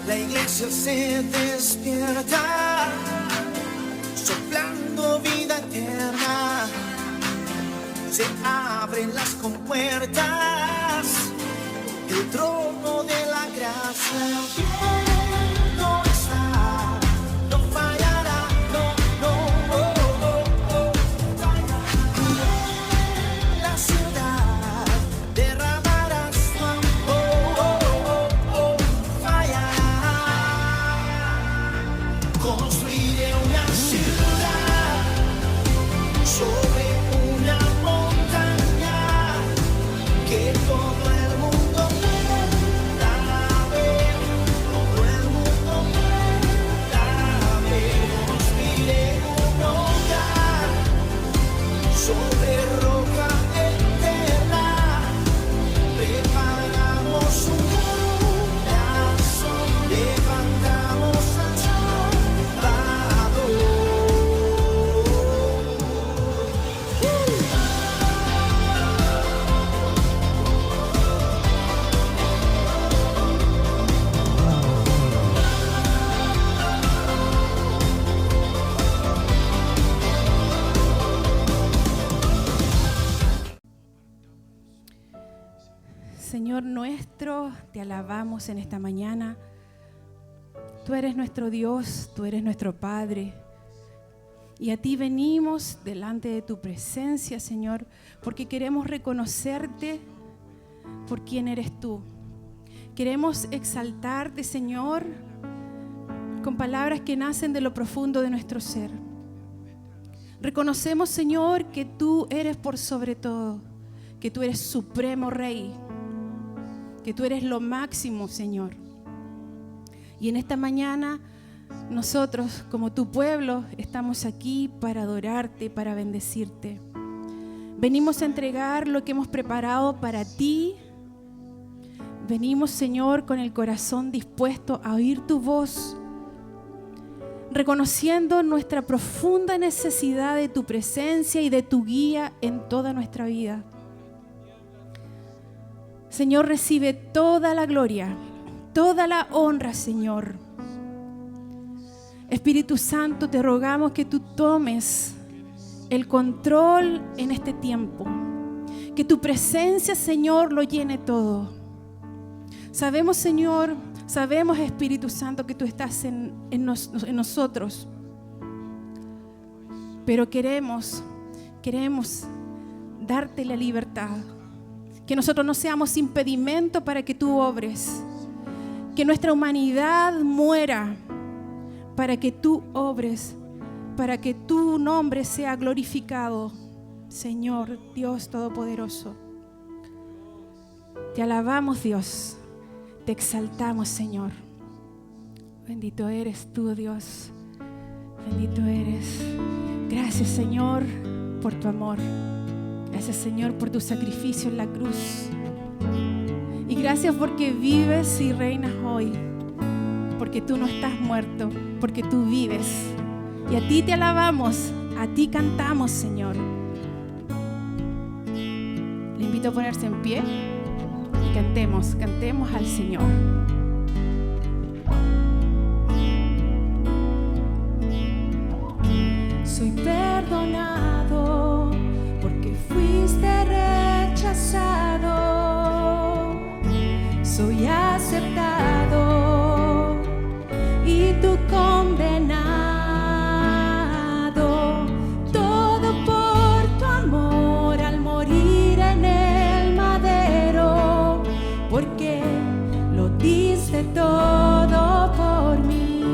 La iglesia se despierta, soplando vida eterna. Se abren las compuertas del trono de la gracia. No está, no fallará, la ciudad derramará su amor, fallará. Construiré una ciudad sobre una montaña que todo el mundo pueda ver, todo el mundo pueda ver. Construiré un hogar sobre roca eterna, preparamos un corazón, levantamos al Salvador. Señor nuestro, te alabamos en esta mañana. Tú eres nuestro Dios, tú eres nuestro Padre. Y a ti venimos delante de tu presencia, Señor, porque queremos reconocerte por quién eres tú. Queremos exaltarte, Señor, con palabras que nacen de lo profundo de nuestro ser. Reconocemos, Señor, que tú eres por sobre todo, que tú eres supremo Rey, que tú eres lo máximo, Señor. Y en esta mañana nosotros, como tu pueblo, estamos aquí para adorarte, para bendecirte. Venimos a entregar lo que hemos preparado para ti. Venimos, Señor, con el corazón dispuesto a oír tu voz, reconociendo nuestra profunda necesidad de tu presencia y de tu guía en toda nuestra vida. Señor, recibe toda la gloria, toda la honra, Señor. Espíritu Santo, te rogamos que tú tomes el control en este tiempo. Que tu presencia, Señor, lo llene todo. Sabemos, Señor, sabemos, Espíritu Santo, que tú estás en nosotros. Pero queremos darte la libertad. Que nosotros no seamos impedimento para que tú obres. Que nuestra humanidad muera para que tú obres, para que tu nombre sea glorificado, Señor Dios Todopoderoso. Te alabamos, Dios. Te exaltamos, Señor. Bendito eres tú, Dios. Bendito eres. Gracias, Señor, por tu amor. Gracias, Señor, por tu sacrificio en la cruz. Y gracias porque vives y reinas hoy. Porque tú no estás muerto, porque tú vives. Y a ti te alabamos, a ti cantamos, Señor. Le invito a ponerse en pie y cantemos al Señor. Soy perdonado porque fuiste rechazado. Soy aceptado y tú condenado. Todo por tu amor al morir en el madero, porque lo diste todo por mí.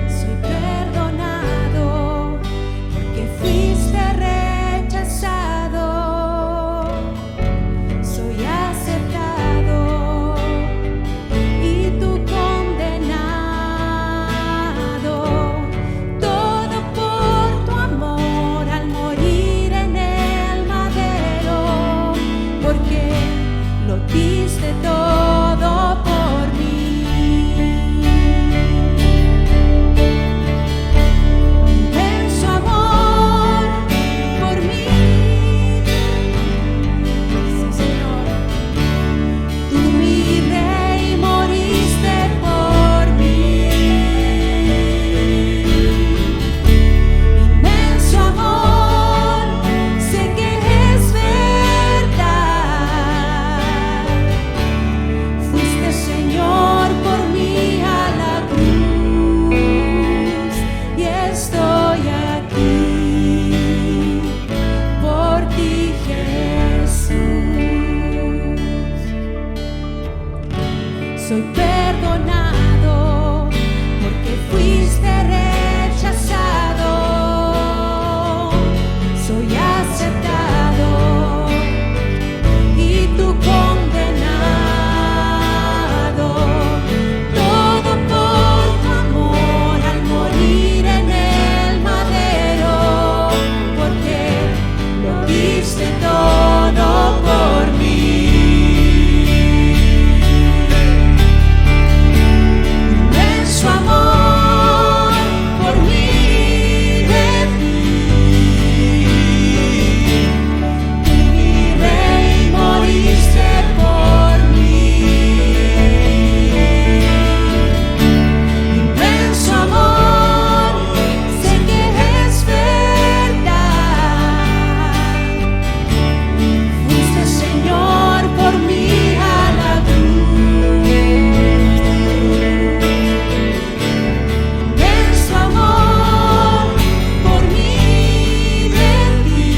Soy perdonado porque fuiste rechazado. Soy aceptado y tú condenado. Todo por tu amor al morir en el madero, porque lo soy perdonado, porque fuiste rechazado, soy aceptado y tú condenado, todo por tu amor al morir en el madero, porque lo diste todo por mí. Inmenso amor por mí de ti, tú mi rey moriste por mí. Inmenso amor, sé que es verdad, fuiste Señor por mí a la cruz. Inmenso amor por mí de ti,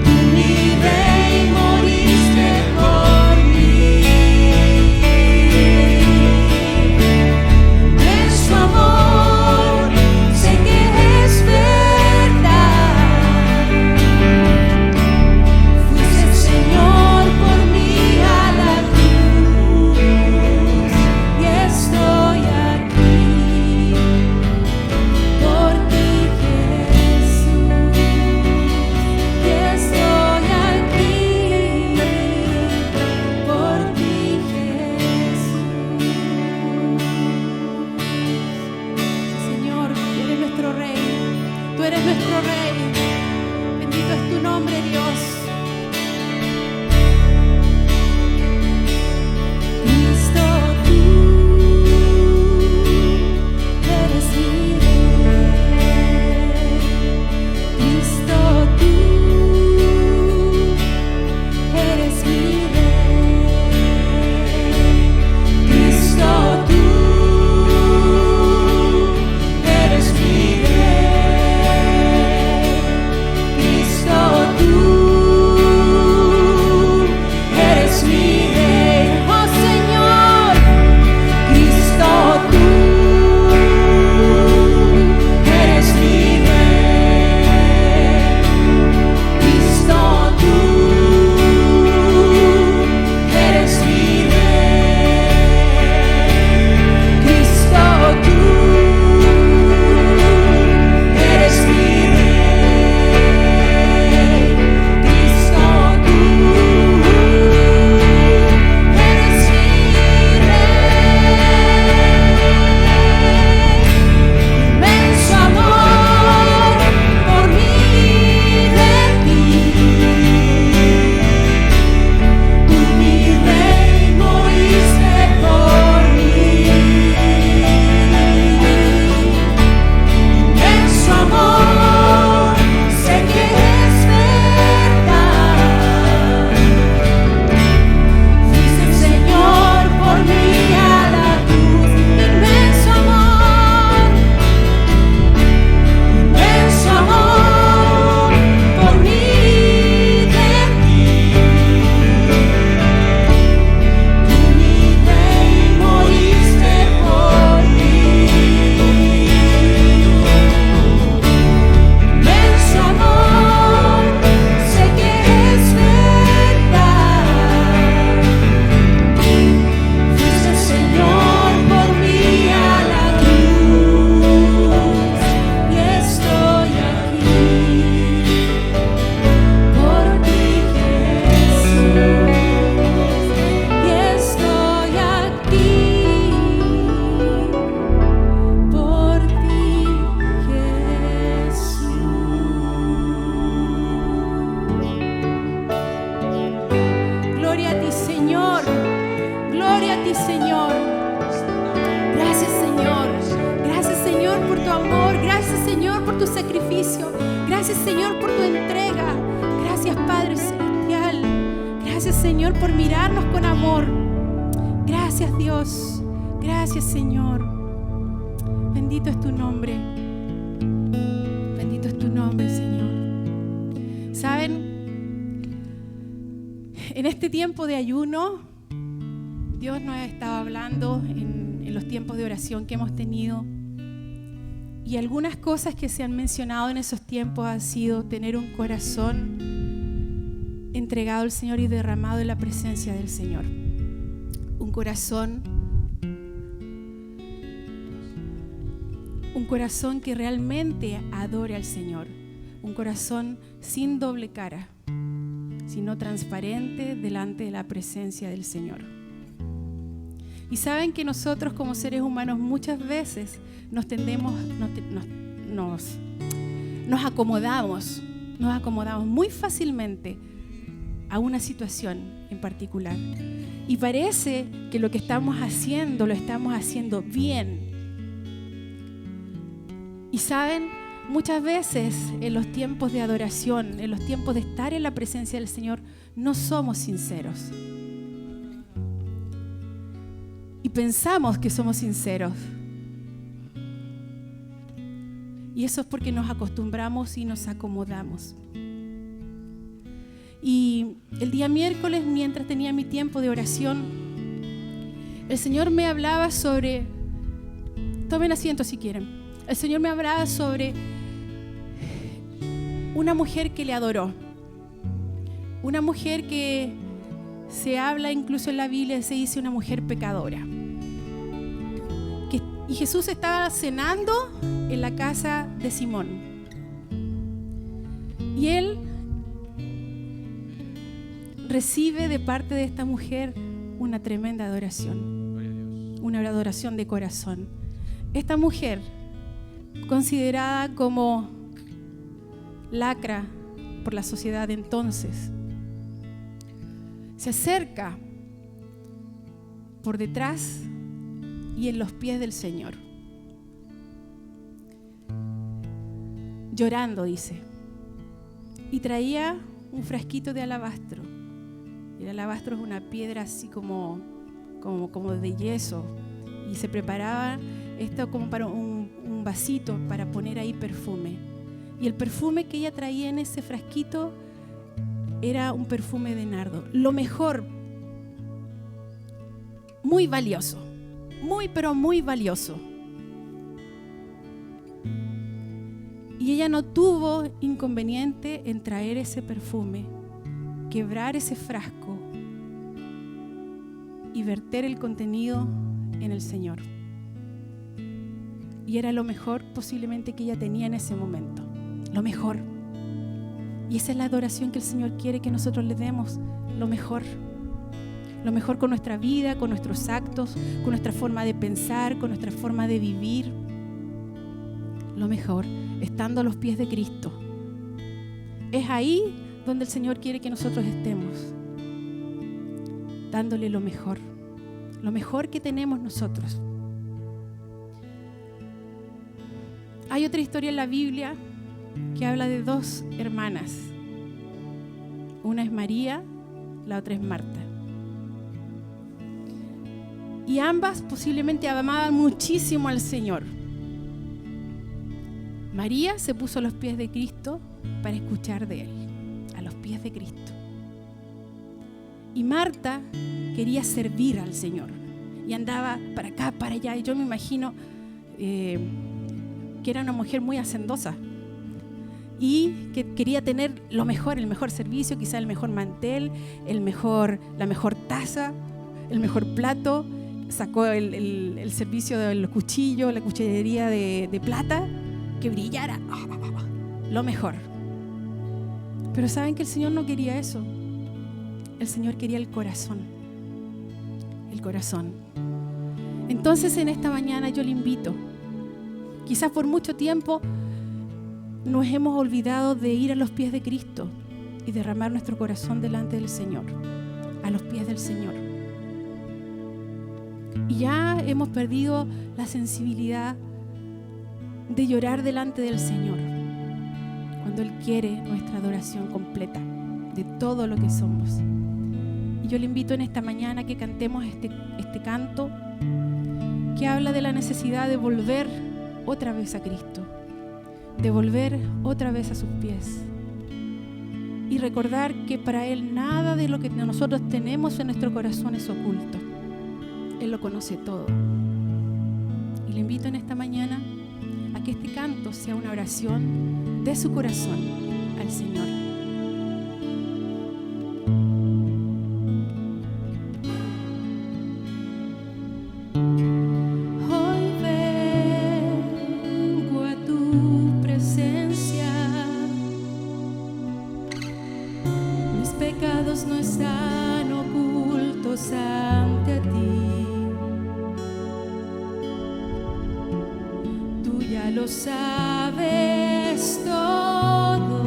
tú mi rey moriste por mí. Inmenso amor, sé que es verdad, fuiste Señor por mí a la cruz, y estoy aquí por ti, Jesús, y estoy aquí por ti, Jesús. Señor, tú eres nuestro Rey, tú eres nuestro Rey. Bendito es tu nombre, Dios. Cristo, tú eres mi Rey. Cristo, tú eres mi Rey. Cristo, tú eres mi Rey. Cristo, tú eres mi Rey. Oh Señor, Cristo, tú eres mi Rey. Cristo, tú eres mi Rey. Cristo, tú eres mi Rey. Cristo, tú eres mi Rey. Inmenso amor por mí de ti, tú mi Rey moriste por mí. Inmenso amor, sé que es verdad, fuiste Señor por mí a la cruz. Inmenso amor por mí de ti, tú mi Rey moriste por mí. Inmenso amor, sé que es verdad, fuiste Señor por mí a la cruz, y estoy aquí por ti, Jesús, y estoy aquí por ti, Jesús. Gloria a ti, Señor. Gloria a ti, Señor. Gracias, Señor. Gracias, Señor, por tu amor. Gracias, Señor, por tu sacrificio. Gracias, Señor, por tu entrega. Gracias, Padre Celestial. Gracias, Señor, por mirarnos con amor. Gracias, Dios. Gracias, Señor. Bendito es tu nombre. Bendito es tu nombre, Señor. ¿Saben? En este tiempo de ayuno, Dios nos ha estado hablando en los tiempos de oración que hemos tenido. Y algunas cosas que se han mencionado en esos tiempos ha sido tener un corazón entregado al Señor y derramado en la presencia del Señor. Un corazón que realmente adore al Señor. Un corazón sin doble cara, sino transparente delante de la presencia del Señor. Y saben que nosotros como seres humanos muchas veces nos acomodamos muy fácilmente a una situación en particular. Y parece que lo que estamos haciendo, lo estamos haciendo bien. Y saben, muchas veces en los tiempos de adoración, en los tiempos de estar en la presencia del Señor, no somos sinceros. Y pensamos que somos sinceros. Y eso es porque nos acostumbramos y nos acomodamos. Y el día miércoles, mientras tenía mi tiempo de oración, el Señor me hablaba sobre... Tomen asiento si quieren. El Señor me hablaba sobre una mujer que le adoró. Una mujer que se habla incluso en la Biblia, se dice una mujer pecadora. Y Jesús estaba cenando en la casa de Simón. Y él recibe de parte de esta mujer una tremenda adoración. Una adoración de corazón. Esta mujer, considerada como lacra por la sociedad de entonces, se acerca por detrás y en los pies del Señor, llorando, dice, y traía un frasquito de alabastro. El alabastro es una piedra así como de yeso, y se preparaba esto como para un vasito para poner ahí perfume. Y el perfume que ella traía en ese frasquito era un perfume de nardo, lo mejor, muy valioso, muy valioso. Y ella no tuvo inconveniente en traer ese perfume, quebrar ese frasco y verter el contenido en el Señor. Y era lo mejor posiblemente que ella tenía en ese momento, lo mejor. Y esa es la adoración que el Señor quiere que nosotros le demos, lo mejor con nuestra vida, con nuestros actos, con nuestra forma de pensar, con nuestra forma de vivir, lo mejor, estando a los pies de Cristo. Es ahí donde el Señor quiere que nosotros estemos, dándole lo mejor que tenemos nosotros. Hay otra historia en la Biblia que habla de dos hermanas. Una es María, la otra es Marta. Y ambas posiblemente amaban muchísimo al Señor. María se puso a los pies de Cristo para escuchar de Él, a los pies de Cristo. Y Marta quería servir al Señor y andaba para acá, para allá. Y yo me imagino que era una mujer muy hacendosa y que quería tener lo mejor, el mejor servicio, quizá el mejor mantel, la mejor taza, el mejor plato. Sacó el servicio del cuchillo, la cuchillería de plata, que brillara, lo mejor. Pero saben que el Señor no quería eso. El Señor quería el corazón. El corazón. Entonces en esta mañana yo le invito. Quizás por mucho tiempo nos hemos olvidado de ir a los pies de Cristo y derramar nuestro corazón delante del Señor, a los pies del Señor. Y ya hemos perdido la sensibilidad de llorar delante del Señor cuando Él quiere nuestra adoración completa de todo lo que somos. Y yo le invito en esta mañana a que cantemos este canto que habla de la necesidad de volver otra vez a Cristo, de volver otra vez a sus pies y recordar que para Él nada de lo que nosotros tenemos en nuestro corazón es oculto. Él lo conoce todo. Y le invito en esta mañana a que este canto sea una oración de su corazón al Señor. Hoy vengo a tu presencia. Mis pecados no están ocultos ante ti. Tú ya lo sabes todo.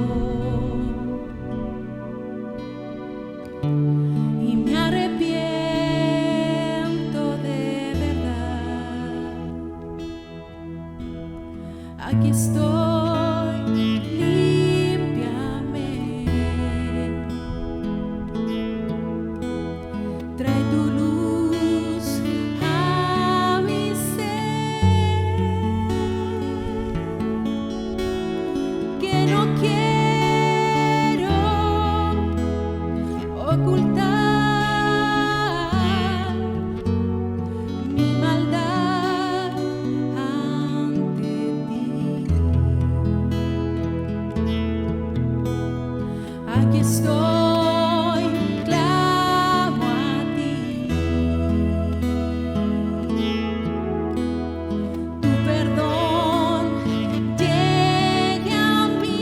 Y me arrepiento de verdad. Aquí estoy, límpiame. Trae tu luz a mi ser, que no quiero ocultar mi maldad ante ti. Aquí estoy, clamo a ti. Tu perdón llegue a mí.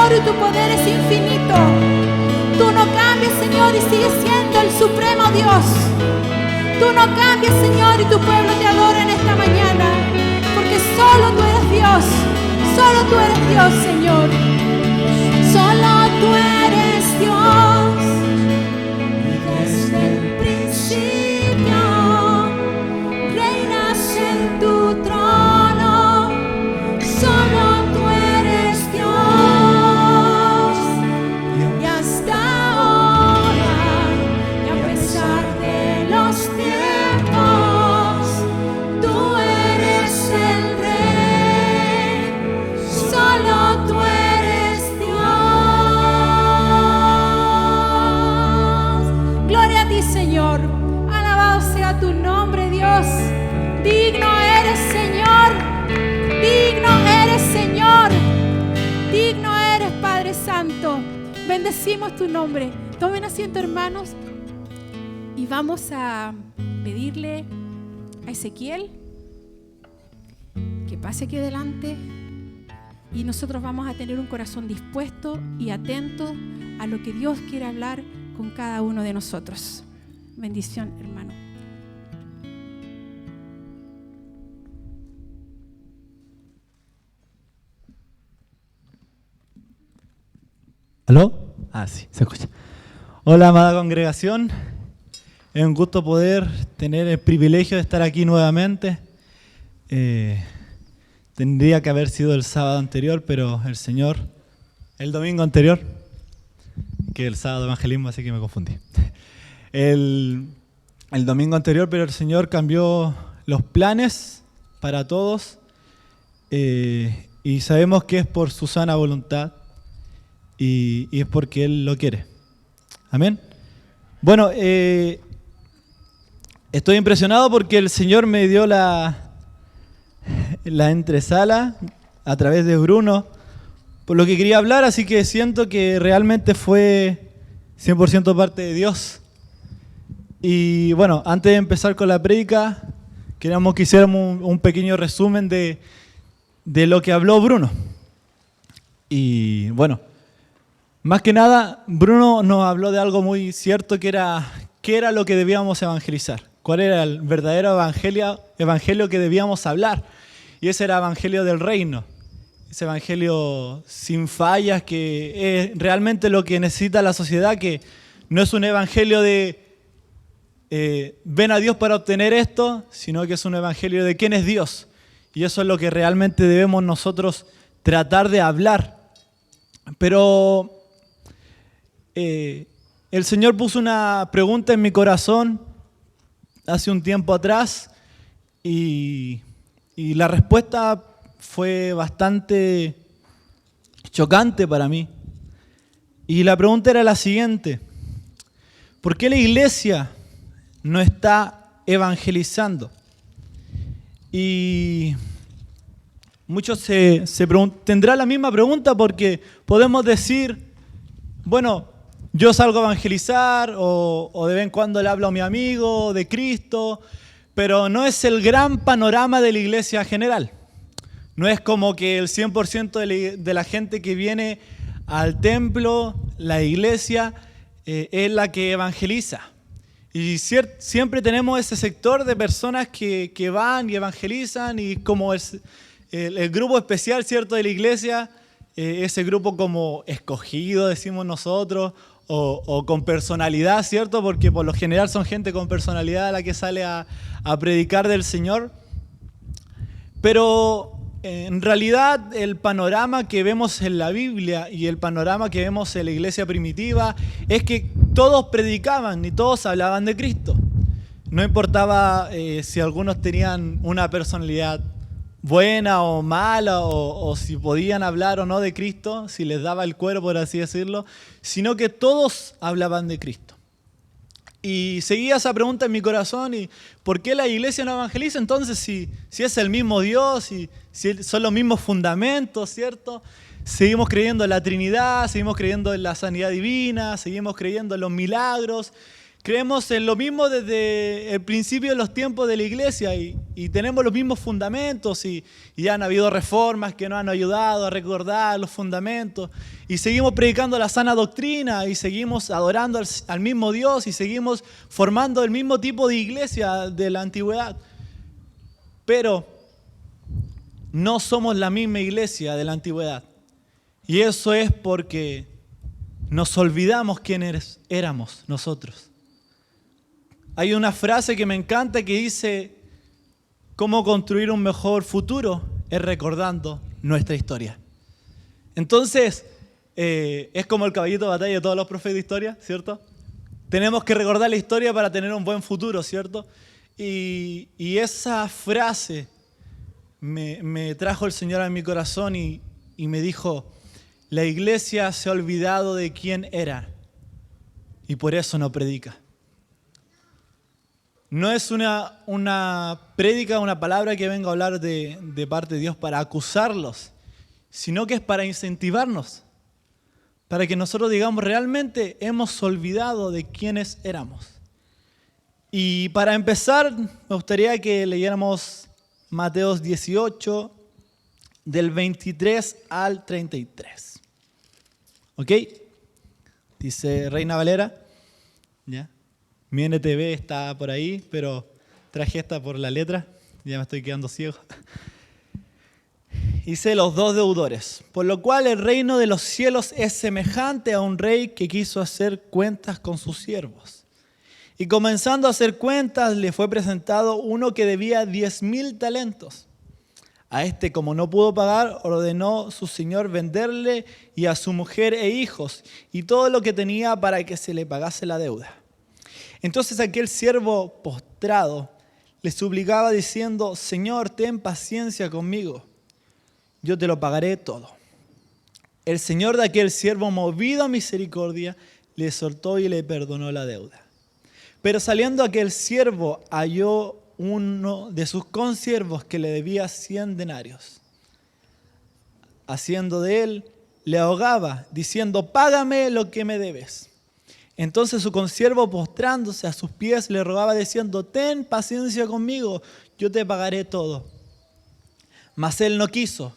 Señor, y tu poder es infinito. Tú no cambias, Señor, y sigues siendo el supremo Dios. Tú no cambias, Señor, y tu pueblo te adora en esta mañana, porque solo tú eres Dios. Solo tú eres Dios, Señor. Solo tú eres Dios. Desde el principio reinas en tu trono. Solo tú eres Dios. Y hasta ahora, y a pesar de los tiempos, tú eres el Rey. Solo tú eres Dios. Gloria a ti, Señor. Alabado sea tu nombre, Dios. Digno eres, Señor. Digno eres, Señor. Digno eres, Padre Santo. Bendecimos tu nombre. Tomen asiento, hermanos, y vamos a pedirle a Ezequiel que pase aquí adelante, y nosotros vamos a tener un corazón dispuesto y atento a lo que Dios quiere hablar con cada uno de nosotros. Bendición, hermano. ¿Aló? Ah, sí, se escucha. Hola, amada congregación. Es un gusto poder tener el privilegio de estar aquí nuevamente. Tendría que haber sido el sábado anterior, pero el Señor, el domingo anterior, que el sábado evangelismo, así que me confundí. El domingo anterior, pero el Señor cambió los planes para todos, y sabemos que es por su sana voluntad. Y es porque Él lo quiere. Amén. Bueno, estoy impresionado porque el Señor me dio la entresala a través de Bruno por lo que quería hablar, así que siento que realmente fue 100% parte de Dios. Y bueno, antes de empezar con la prédica, queríamos que hiciéramos un pequeño resumen de lo que habló Bruno. Y bueno, más que nada, Bruno nos habló de algo muy cierto, que era qué era lo que debíamos evangelizar, cuál era el verdadero evangelio que debíamos hablar. Y ese era el evangelio del reino, ese evangelio sin fallas, que es realmente lo que necesita la sociedad, que no es un evangelio de ven a Dios para obtener esto, sino que es un evangelio de quién es Dios. Y eso es lo que realmente debemos nosotros tratar de hablar. Pero el Señor puso una pregunta en mi corazón hace un tiempo atrás, y la respuesta fue bastante chocante para mí. Y la pregunta era la siguiente: ¿por qué la iglesia no está evangelizando? Y muchos tendrán la misma pregunta, porque podemos decir, bueno, yo salgo a evangelizar o de vez en cuando le hablo a mi amigo de Cristo, pero no es el gran panorama de la iglesia general. No es como que el 100% de la gente que viene al templo, la iglesia, es la que evangeliza. Y siempre tenemos ese sector de personas que van y evangelizan, y como el grupo especial, ¿cierto?, de la iglesia, ese grupo como escogido, decimos nosotros, o con personalidad, ¿cierto? Porque por lo general son gente con personalidad la que sale a predicar del Señor. Pero en realidad el panorama que vemos en la Biblia y el panorama que vemos en la iglesia primitiva es que todos predicaban y todos hablaban de Cristo. No importaba si algunos tenían una personalidad buena o mala, o si podían hablar o no de Cristo, si les daba el cuero, por así decirlo, sino que todos hablaban de Cristo. Y seguía esa pregunta en mi corazón: ¿y por qué la iglesia no evangeliza? Entonces, si es el mismo Dios, y si son los mismos fundamentos, ¿cierto? Seguimos creyendo en la Trinidad, seguimos creyendo en la sanidad divina, seguimos creyendo en los milagros. Creemos en lo mismo desde el principio de los tiempos de la iglesia y tenemos los mismos fundamentos y ya han habido reformas que nos han ayudado a recordar los fundamentos y seguimos predicando la sana doctrina y seguimos adorando al mismo Dios y seguimos formando el mismo tipo de iglesia de la antigüedad. Pero no somos la misma iglesia de la antigüedad y eso es porque nos olvidamos quiénes éramos nosotros. Hay una frase que me encanta que dice, cómo construir un mejor futuro es recordando nuestra historia. Entonces, es como el caballito de batalla de todos los profes de historia, ¿cierto? Tenemos que recordar la historia para tener un buen futuro, ¿cierto? Y esa frase me trajo el Señor a mi corazón y me dijo, la iglesia se ha olvidado de quién era y por eso no predica. No es una prédica, una palabra que venga a hablar de parte de Dios para acusarlos, sino que es para incentivarnos, para que nosotros digamos realmente hemos olvidado de quiénes éramos. Y para empezar, me gustaría que leyéramos Mateo 18, del 23 al 33. ¿Ok? Dice Reina Valera. ¿Ya? Mi NTV está por ahí, pero traje esta por la letra. Ya me estoy quedando ciego. Dice los dos deudores. Por lo cual el reino de los cielos es semejante a un rey que quiso hacer cuentas con sus siervos. Y comenzando a hacer cuentas, le fue presentado uno que debía 10,000 talentos. A este, como no pudo pagar, ordenó su señor venderle y a su mujer e hijos y todo lo que tenía para que se le pagase la deuda. Entonces aquel siervo postrado le suplicaba diciendo, Señor, ten paciencia conmigo, yo te lo pagaré todo. El señor de aquel siervo, movido a misericordia, le soltó y le perdonó la deuda. Pero saliendo aquel siervo, halló uno de sus consiervos que le debía 100 denarios. Haciendo de él, le ahogaba, diciendo, págame lo que me debes. Entonces su consiervo, postrándose a sus pies, le rogaba diciendo, ten paciencia conmigo, yo te pagaré todo. Mas él no quiso,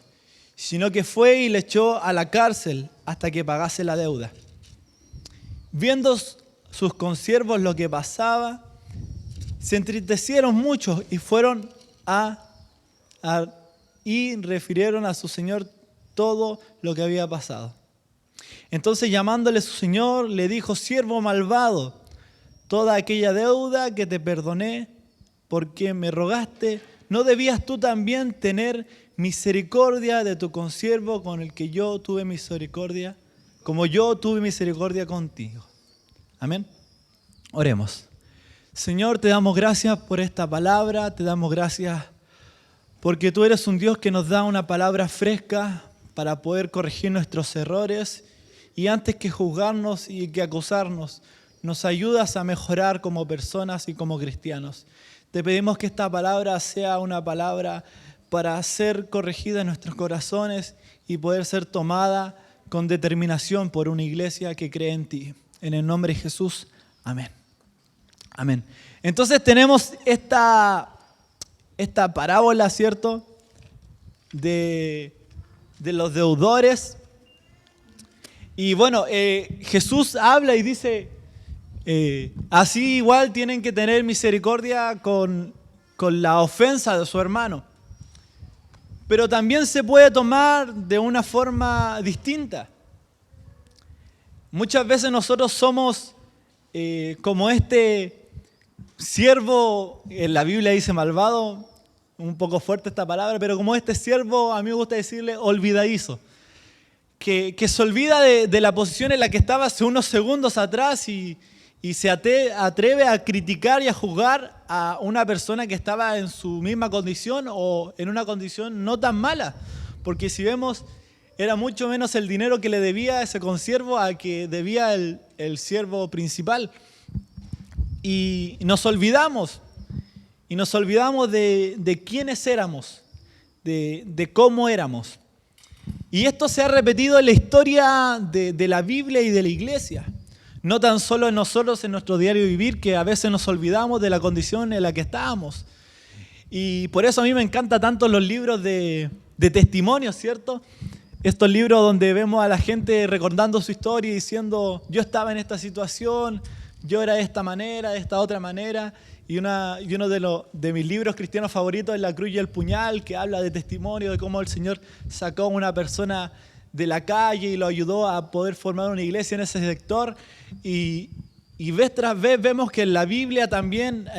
sino que fue y le echó a la cárcel hasta que pagase la deuda. Viendo sus consiervos lo que pasaba, se entristecieron mucho y fueron y refirieron a su señor todo lo que había pasado. Entonces llamándole su señor, le dijo, siervo malvado, toda aquella deuda que te perdoné porque me rogaste, ¿no debías tú también tener misericordia de tu consiervo con el que yo tuve misericordia, como yo tuve misericordia contigo? Amén. Oremos. Señor, te damos gracias por esta palabra, te damos gracias porque tú eres un Dios que nos da una palabra fresca para poder corregir nuestros errores y antes que juzgarnos y que acusarnos, nos ayudas a mejorar como personas y como cristianos. Te pedimos que esta palabra sea una palabra para ser corregida en nuestros corazones y poder ser tomada con determinación por una iglesia que cree en ti. En el nombre de Jesús, amén. Amén. Entonces tenemos esta parábola, ¿cierto? De los deudores. Y bueno, Jesús habla y dice, así igual tienen que tener misericordia con la ofensa de su hermano. Pero también se puede tomar de una forma distinta. Muchas veces nosotros somos como este siervo, en la Biblia dice malvado, un poco fuerte esta palabra, pero como este siervo, a mí me gusta decirle olvidadizo, que se olvida de la posición en la que estaba hace unos segundos atrás y se atreve a criticar y a juzgar a una persona que estaba en su misma condición o en una condición no tan mala, porque si vemos, era mucho menos el dinero que le debía ese consiervo a que debía el siervo principal. Y nos olvidamos de quiénes éramos, de cómo éramos. Y esto se ha repetido en la historia de la Biblia y de la iglesia. No tan solo en nosotros, en nuestro diario vivir, que a veces nos olvidamos de la condición en la que estábamos. Y por eso a mí me encantan tanto los libros de testimonios, ¿cierto? Estos libros donde vemos a la gente recordando su historia y diciendo, yo estaba en esta situación, yo era de esta manera, de esta otra manera. Y uno de mis libros cristianos favoritos es La Cruz y el Puñal, que habla de testimonio, de cómo el Señor sacó a una persona de la calle y lo ayudó a poder formar una iglesia en ese sector. Y vez tras vez vemos que en la Biblia también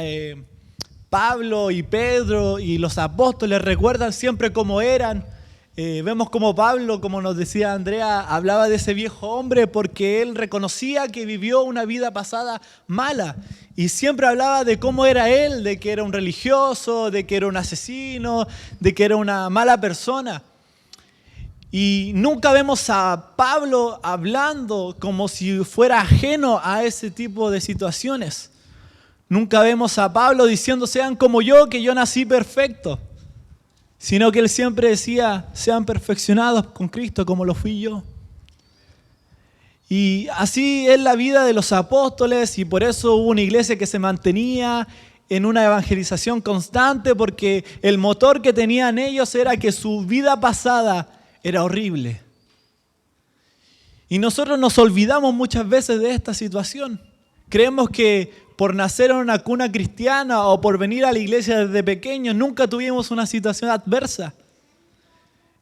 Pablo y Pedro y los apóstoles recuerdan siempre cómo eran. Vemos como Pablo, como nos decía Andrea, hablaba de ese viejo hombre porque él reconocía que vivió una vida pasada mala. Y siempre hablaba de cómo era él, de que era un religioso, de que era un asesino, de que era una mala persona. Y nunca vemos a Pablo hablando como si fuera ajeno a ese tipo de situaciones. Nunca vemos a Pablo diciendo, sean como yo, que yo nací perfecto. Sino que él siempre decía, sean perfeccionados con Cristo como lo fui yo. Y así es la vida de los apóstoles, y por eso hubo una iglesia que se mantenía en una evangelización constante, porque el motor que tenían ellos era que su vida pasada era horrible. Y nosotros nos olvidamos muchas veces de esta situación. Creemos que por nacer en una cuna cristiana o por venir a la iglesia desde pequeños nunca tuvimos una situación adversa.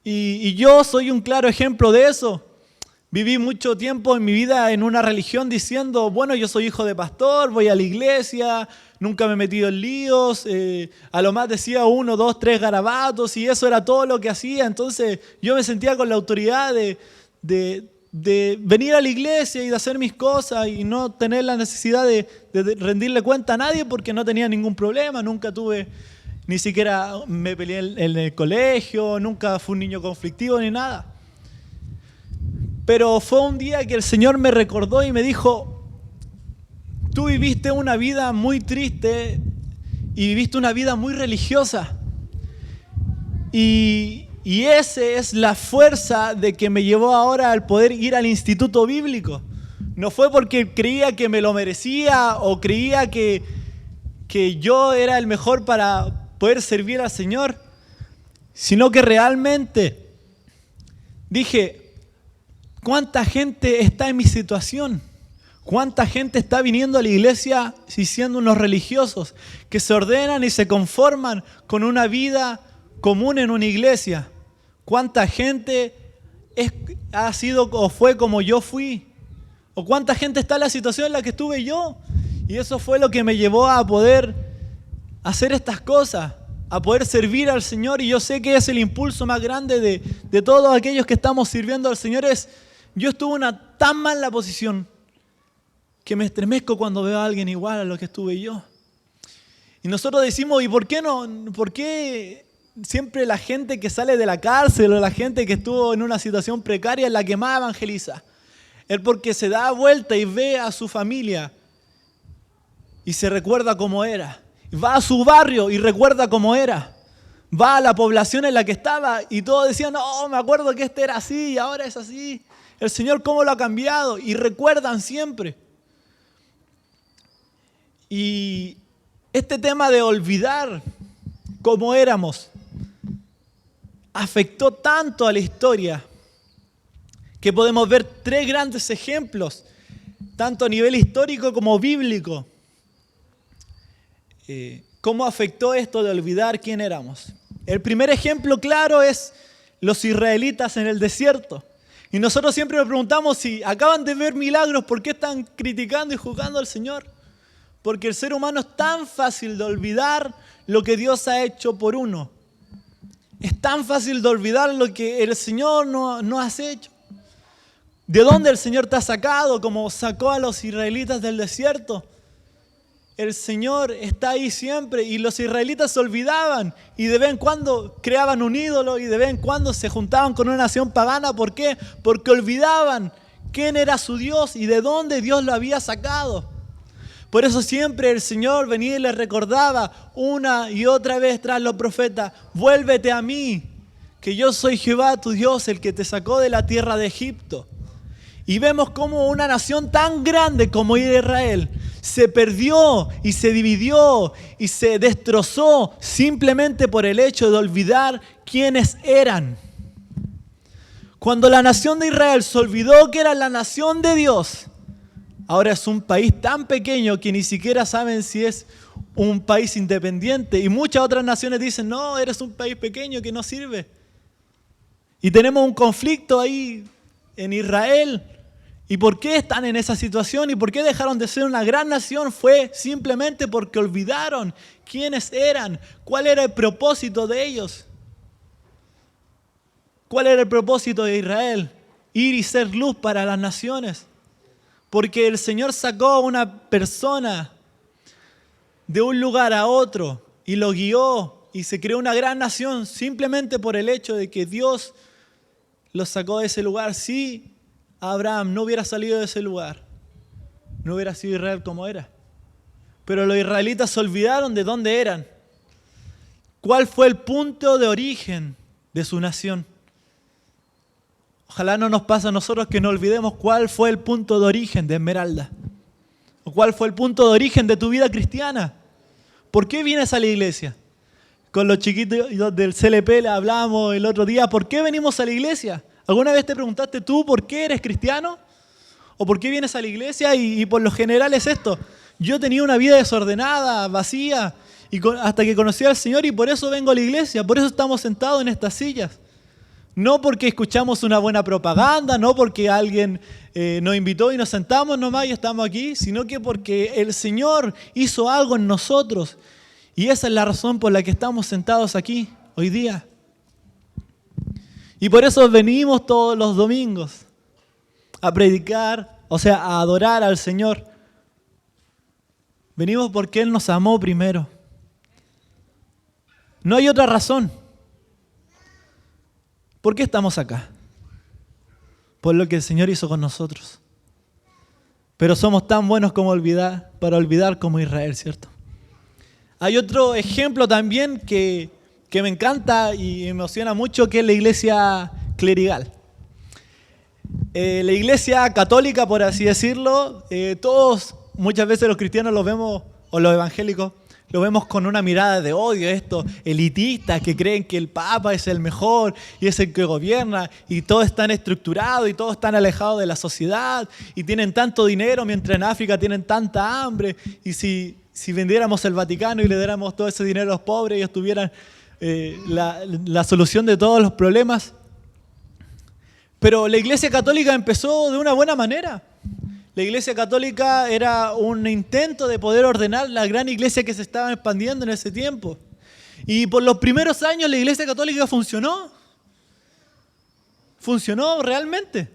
Y yo soy un claro ejemplo de eso. Viví mucho tiempo en mi vida en una religión diciendo, bueno, yo soy hijo de pastor, voy a la iglesia, nunca me he metido en líos, a lo más decía 1, 2, 3 garabatos y eso era todo lo que hacía. Entonces yo me sentía con la autoridad de venir a la iglesia y de hacer mis cosas y no tener la necesidad de rendirle cuenta a nadie porque no tenía ningún problema, nunca tuve, ni siquiera me peleé en el colegio, nunca fui un niño conflictivo ni nada. Pero fue un día que el Señor me recordó y me dijo, tú viviste una vida muy triste y viviste una vida muy religiosa. Y esa es la fuerza de que me llevó ahora al poder ir al instituto bíblico. No fue porque creía que me lo merecía o creía que yo era el mejor para poder servir al Señor, sino que realmente dije, ¿cuánta gente está en mi situación? ¿Cuánta gente está viniendo a la iglesia y siendo unos religiosos que se ordenan y se conforman con una vida común en una iglesia? ¿Cuánta gente ha sido o fue como yo fui? ¿O cuánta gente está en la situación en la que estuve yo? Y eso fue lo que me llevó a poder hacer estas cosas, a poder servir al Señor. Y yo sé que es el impulso más grande de todos aquellos que estamos sirviendo al Señor. Yo estuve en una tan mala posición que me estremezco cuando veo a alguien igual a lo que estuve yo. Y nosotros decimos, ¿y por qué no? ¿Por qué siempre la gente que sale de la cárcel o la gente que estuvo en una situación precaria es la que más evangeliza? Es porque se da vuelta y ve a su familia y se recuerda cómo era. Va a su barrio y recuerda cómo era. Va a la población en la que estaba y todos decían, no, me acuerdo que este era así y ahora es así. El Señor cómo lo ha cambiado, y recuerdan siempre. Y este tema de olvidar cómo éramos afectó tanto a la historia que podemos ver 3 grandes ejemplos, tanto a nivel histórico como bíblico. ¿Cómo afectó esto de olvidar quién éramos? El primer ejemplo claro es los israelitas en el desierto. Y nosotros siempre nos preguntamos si acaban de ver milagros, ¿por qué están criticando y juzgando al Señor? Porque el ser humano es tan fácil de olvidar lo que Dios ha hecho por uno. Es tan fácil de olvidar lo que el Señor no ha hecho. ¿De dónde el Señor te ha sacado? Como sacó a los israelitas del desierto. El Señor está ahí siempre y los israelitas se olvidaban y de vez en cuando creaban un ídolo y de vez en cuando se juntaban con una nación pagana. ¿Por qué? Porque olvidaban quién era su Dios y de dónde Dios lo había sacado. Por eso siempre el Señor venía y les recordaba una y otra vez tras los profetas, vuélvete a mí, que yo soy Jehová tu Dios, el que te sacó de la tierra de Egipto. Y vemos cómo una nación tan grande como Israel se perdió y se dividió y se destrozó simplemente por el hecho de olvidar quiénes eran. Cuando la nación de Israel se olvidó que era la nación de Dios, ahora es un país tan pequeño que ni siquiera saben si es un país independiente. Y muchas otras naciones dicen, no, eres un país pequeño que no sirve. Y tenemos un conflicto ahí en Israel. ¿Y por qué están en esa situación? ¿Y por qué dejaron de ser una gran nación? Fue simplemente porque olvidaron quiénes eran, cuál era el propósito de ellos. ¿Cuál era el propósito de Israel? Ir y ser luz para las naciones. Porque el Señor sacó a una persona de un lugar a otro y lo guió y se creó una gran nación simplemente por el hecho de que Dios los sacó de ese lugar. Si Abraham no hubiera salido de ese lugar, no hubiera sido Israel como era. Pero los israelitas se olvidaron de dónde eran. ¿Cuál fue el punto de origen de su nación? Ojalá no nos pase a nosotros que no olvidemos cuál fue el punto de origen de Esmeralda. ¿O cuál fue el punto de origen de tu vida cristiana? ¿Por qué vienes a la iglesia? Con los chiquitos del CLP le hablábamos el otro día. ¿Por qué venimos a la iglesia? ¿Alguna vez te preguntaste tú por qué eres cristiano? ¿O por qué vienes a la iglesia? Y por lo general es esto. Yo tenía una vida desordenada, vacía, hasta que conocí al Señor y por eso vengo a la iglesia. Por eso estamos sentados en estas sillas. No porque escuchamos una buena propaganda, no porque alguien nos invitó y nos sentamos nomás y estamos aquí, sino que porque el Señor hizo algo en nosotros. Y esa es la razón por la que estamos sentados aquí hoy día. Y por eso venimos todos los domingos a predicar, o sea, a adorar al Señor. Venimos porque Él nos amó primero. No hay otra razón. ¿Por qué estamos acá? Por lo que el Señor hizo con nosotros. Pero somos tan buenos para olvidar como Israel, ¿cierto? Hay otro ejemplo también que me encanta y me emociona mucho, que es la iglesia clerical. La iglesia católica, por así decirlo, todos, muchas veces los cristianos los vemos, o los evangélicos, lo vemos con una mirada de odio, estos elitistas que creen que el Papa es el mejor y es el que gobierna y todos están estructurados y todos están alejados de la sociedad y tienen tanto dinero mientras en África tienen tanta hambre y si vendiéramos el Vaticano y le diéramos todo ese dinero a los pobres, ellos tuvieran la solución de todos los problemas. Pero la Iglesia Católica empezó de una buena manera. La Iglesia Católica era un intento de poder ordenar la gran iglesia que se estaba expandiendo en ese tiempo. Y por los primeros años la Iglesia Católica funcionó. Funcionó realmente.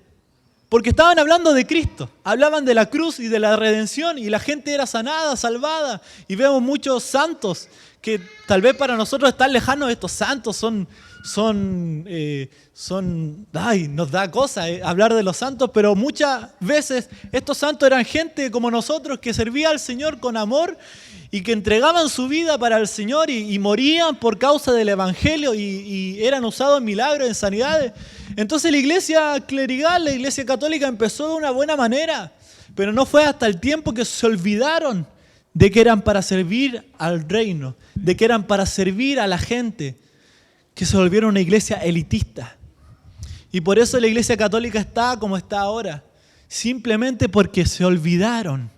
Porque estaban hablando de Cristo. Hablaban de la cruz y de la redención. Y la gente era sanada, salvada. Y vemos muchos santos que tal vez para nosotros están lejanos. Estos santos nos da cosa hablar de los santos, pero muchas veces estos santos eran gente como nosotros que servía al Señor con amor y que entregaban su vida para el Señor y morían por causa del Evangelio y eran usados en milagros, en sanidades. Entonces la iglesia clerical, la iglesia católica empezó de una buena manera, pero no fue hasta el tiempo que se olvidaron de que eran para servir al reino, de que eran para servir a la gente, que se volvieron una iglesia elitista. Y por eso la iglesia católica está como está ahora, simplemente porque se olvidaron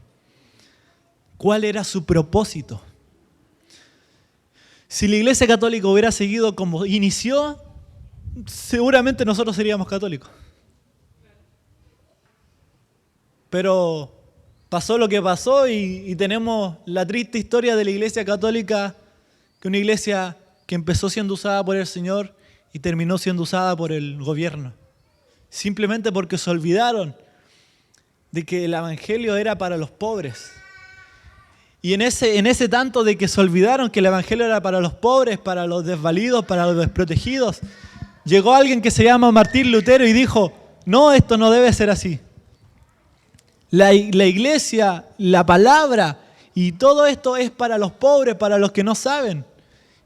cuál era su propósito. Si la iglesia católica hubiera seguido como inició, seguramente nosotros seríamos católicos. Pero pasó lo que pasó y tenemos la triste historia de la iglesia católica, que una iglesia que empezó siendo usada por el Señor y terminó siendo usada por el gobierno. Simplemente porque se olvidaron de que el evangelio era para los pobres. Y en ese tanto de que se olvidaron que el evangelio era para los pobres, para los desvalidos, para los desprotegidos, llegó alguien que se llama Martín Lutero y dijo, no, esto no debe ser así. La iglesia, la palabra y todo esto es para los pobres, para los que no saben.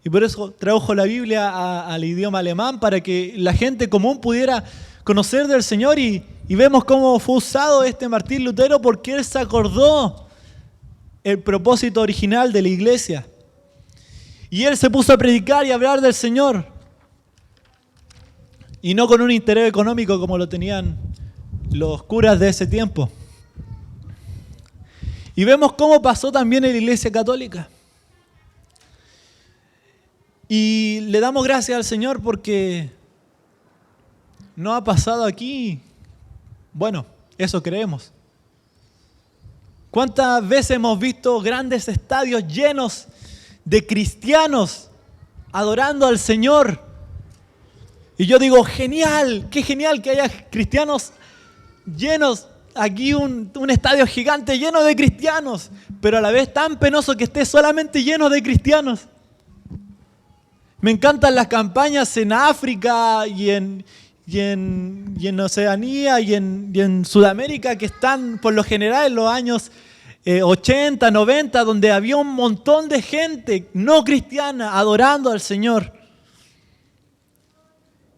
Y por eso tradujo la Biblia al idioma alemán, para que la gente común pudiera conocer del Señor y vemos cómo fue usado este Martín Lutero porque él se acordó el propósito original de la iglesia. Y él se puso a predicar y a hablar del Señor. Y no con un interés económico como lo tenían los curas de ese tiempo. Y vemos cómo pasó también en la Iglesia Católica. Y le damos gracias al Señor porque no ha pasado aquí. Bueno, eso creemos. ¿Cuántas veces hemos visto grandes estadios llenos de cristianos adorando al Señor? Y yo digo, genial, qué genial que haya cristianos llenos, aquí un estadio gigante lleno de cristianos, pero a la vez tan penoso que esté solamente lleno de cristianos. Me encantan las campañas en África y en Oceanía y en Sudamérica que están por lo general en los años 80, 90, donde había un montón de gente no cristiana adorando al Señor.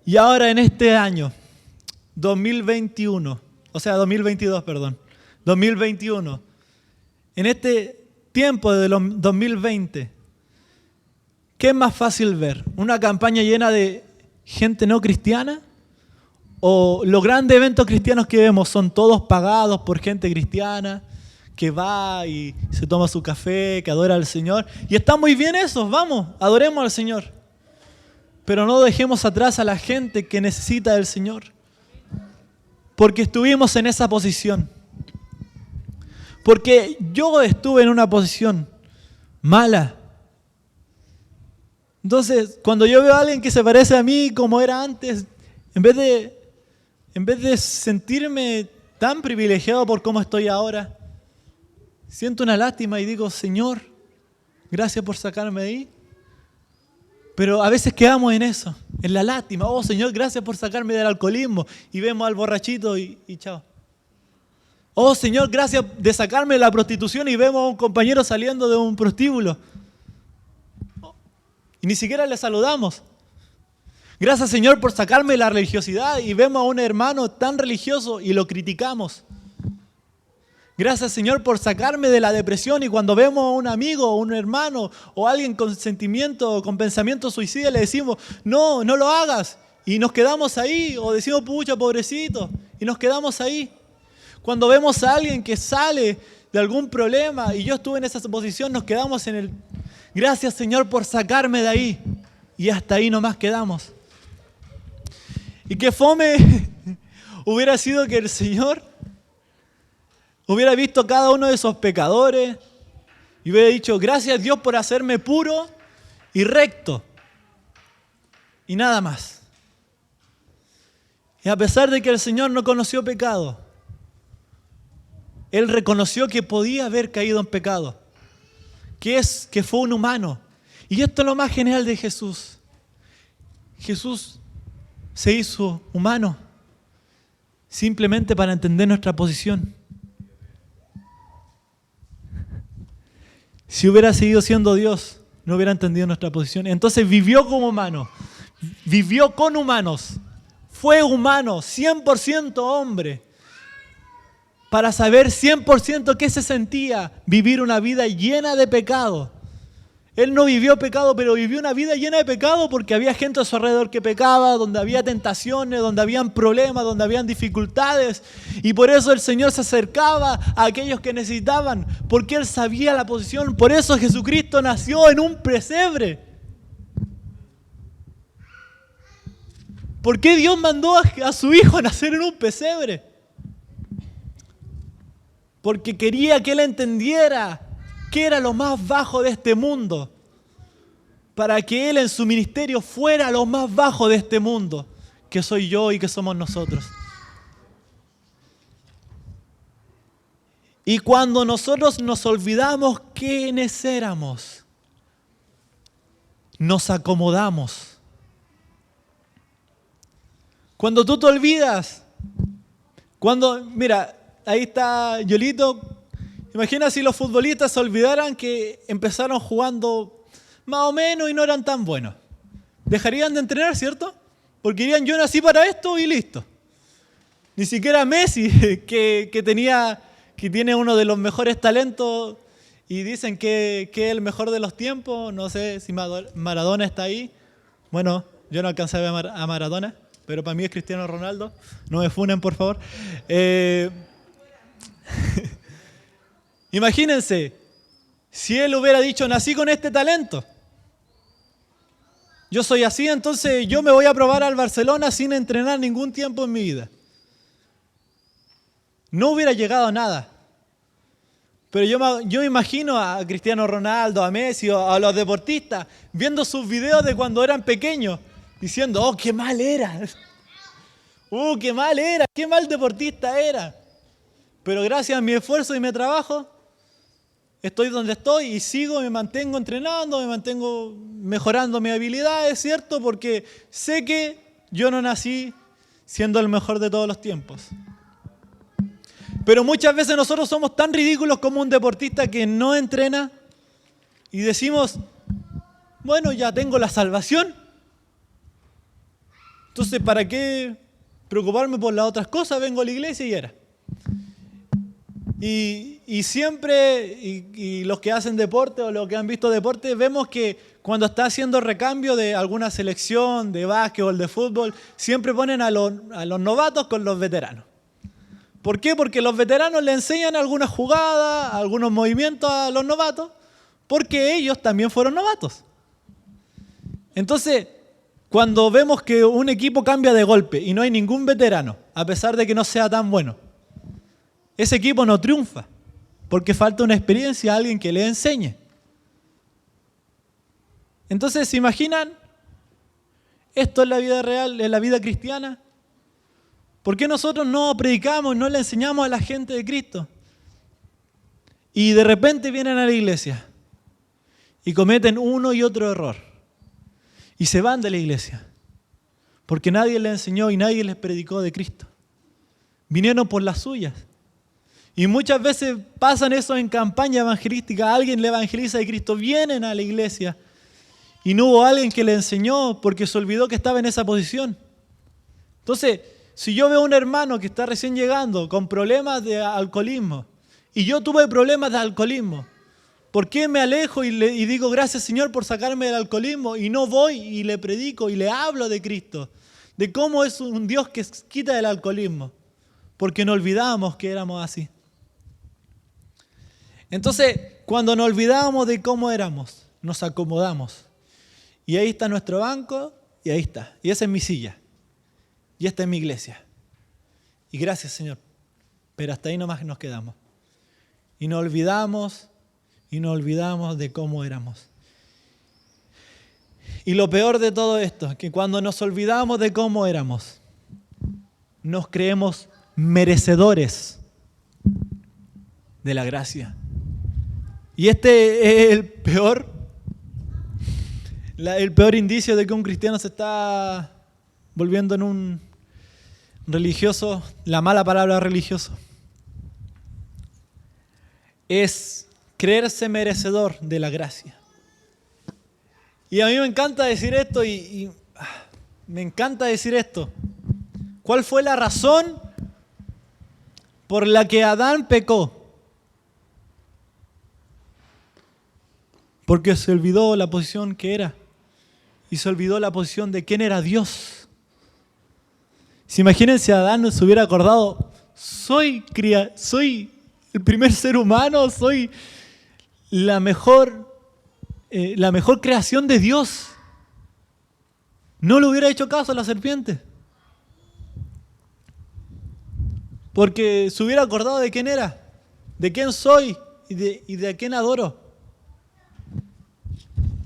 Y ahora en este año, 2021, o sea 2022, perdón, 2021, en este tiempo de los 2020, ¿qué es más fácil ver? ¿Una campaña llena de gente no cristiana? ¿O los grandes eventos cristianos que vemos son todos pagados por gente cristiana que va y se toma su café, que adora al Señor? Y está muy bien eso, vamos, adoremos al Señor. Pero no dejemos atrás a la gente que necesita del Señor. Porque estuvimos en esa posición. Porque yo estuve en una posición mala. Entonces, cuando yo veo a alguien que se parece a mí como era antes, en vez de sentirme tan privilegiado por cómo estoy ahora, siento una lástima y digo, Señor, gracias por sacarme de ahí. Pero a veces quedamos en eso, en la lástima. Oh, Señor, gracias por sacarme del alcoholismo. Y vemos al borrachito y chao. Oh, Señor, gracias de sacarme de la prostitución y vemos a un compañero saliendo de un prostíbulo. Y ni siquiera le saludamos. Gracias, Señor, por sacarme de la religiosidad y vemos a un hermano tan religioso y lo criticamos. Gracias, Señor, por sacarme de la depresión y cuando vemos a un amigo o un hermano o alguien con sentimiento o con pensamiento suicida le decimos, no lo hagas. Y nos quedamos ahí o decimos, pucha, pobrecito. Y nos quedamos ahí. Cuando vemos a alguien que sale de algún problema y yo estuve en esa posición, nos quedamos en el, gracias, Señor, por sacarme de ahí. Y hasta ahí nomás quedamos. Y qué fome hubiera sido que el Señor hubiera visto cada uno de esos pecadores y hubiera dicho, gracias Dios por hacerme puro y recto. Y nada más. Y a pesar de que el Señor no conoció pecado, Él reconoció que podía haber caído en pecado, que fue un humano. Y esto es lo más genial de Jesús. Jesús se hizo humano simplemente para entender nuestra posición. Si hubiera seguido siendo Dios, no hubiera entendido nuestra posición. Entonces vivió como humano, vivió con humanos, fue humano, 100% hombre, para saber 100% qué se sentía vivir una vida llena de pecado. Él no vivió pecado, pero vivió una vida llena de pecado porque había gente a su alrededor que pecaba, donde había tentaciones, donde habían problemas, donde habían dificultades. Y por eso el Señor se acercaba a aquellos que necesitaban, porque Él sabía la posición. Por eso Jesucristo nació en un pesebre. ¿Por qué Dios mandó a su Hijo a nacer en un pesebre? Porque quería que Él entendiera que era lo más bajo de este mundo, para que Él en su ministerio fuera lo más bajo de este mundo, que soy yo y que somos nosotros. Y cuando nosotros nos olvidamos quiénes éramos, nos acomodamos. Cuando tú te olvidas, mira, ahí está Yolito. Imagina si los futbolistas se olvidaran que empezaron jugando más o menos y no eran tan buenos. Dejarían de entrenar, ¿cierto? Porque dirían, yo nací para esto y listo. Ni siquiera Messi, que tiene uno de los mejores talentos y dicen que es el mejor de los tiempos. No sé si Maradona está ahí. Bueno, yo no alcancé a ver a Maradona, pero para mí es Cristiano Ronaldo. No me funen, por favor. Imagínense, si él hubiera dicho, nací con este talento. Yo soy así, entonces yo me voy a probar al Barcelona sin entrenar ningún tiempo en mi vida. No hubiera llegado a nada. Pero yo me imagino a Cristiano Ronaldo, a Messi, a los deportistas, viendo sus videos de cuando eran pequeños, diciendo, oh, qué mal era. Qué mal era, qué mal deportista era. Pero gracias a mi esfuerzo y mi trabajo, estoy donde estoy y sigo, me mantengo entrenando, me mantengo mejorando mis habilidades, ¿cierto? Porque sé que yo no nací siendo el mejor de todos los tiempos. Pero muchas veces nosotros somos tan ridículos como un deportista que no entrena y decimos, bueno, ya tengo la salvación. Entonces, ¿para qué preocuparme por las otras cosas? Vengo a la iglesia y era. Y siempre, y los que hacen deporte o los que han visto deporte, vemos que cuando está haciendo recambio de alguna selección, de básquetbol, de fútbol, siempre ponen a los novatos con los veteranos. ¿Por qué? Porque los veteranos le enseñan algunas jugadas, algunos movimientos a los novatos, porque ellos también fueron novatos. Entonces, cuando vemos que un equipo cambia de golpe y no hay ningún veterano, a pesar de que no sea tan bueno, ese equipo no triunfa, porque falta una experiencia a alguien que le enseñe. Entonces, ¿se imaginan? Esto es la vida real, es la vida cristiana. ¿Por qué nosotros no predicamos, no le enseñamos a la gente de Cristo? Y de repente vienen a la iglesia y cometen uno y otro error. Y se van de la iglesia, porque nadie les enseñó y nadie les predicó de Cristo. Vinieron por las suyas. Y muchas veces pasan eso en campaña evangelística. Alguien le evangeliza de Cristo, vienen a la iglesia y no hubo alguien que le enseñó porque se olvidó que estaba en esa posición. Entonces, si yo veo a un hermano que está recién llegando con problemas de alcoholismo y yo tuve problemas de alcoholismo, ¿por qué me alejo y digo gracias Señor por sacarme del alcoholismo y no voy y le predico y le hablo de Cristo, de cómo es un Dios que quita el alcoholismo? Porque nos olvidamos que éramos así. Entonces, cuando nos olvidamos de cómo éramos, nos acomodamos. Y ahí está nuestro banco y ahí está. Y esa es mi silla. Y esta es mi iglesia. Y gracias Señor. Pero hasta ahí nomás nos quedamos. Y nos olvidamos de cómo éramos. Y lo peor de todo esto es que cuando nos olvidamos de cómo éramos, nos creemos merecedores de la gracia. Y este es el peor indicio de que un cristiano se está volviendo en un religioso, la mala palabra religioso. Es creerse merecedor de la gracia. Y a mí me encanta decir esto me encanta decir esto. ¿Cuál fue la razón por la que Adán pecó? Porque se olvidó la posición que era y se olvidó la posición de quién era Dios. Si imagínense, Adán se hubiera acordado, soy el primer ser humano, soy la mejor creación de Dios. No le hubiera hecho caso a la serpiente. Porque se hubiera acordado de quién era, de quién soy y de quién adoro.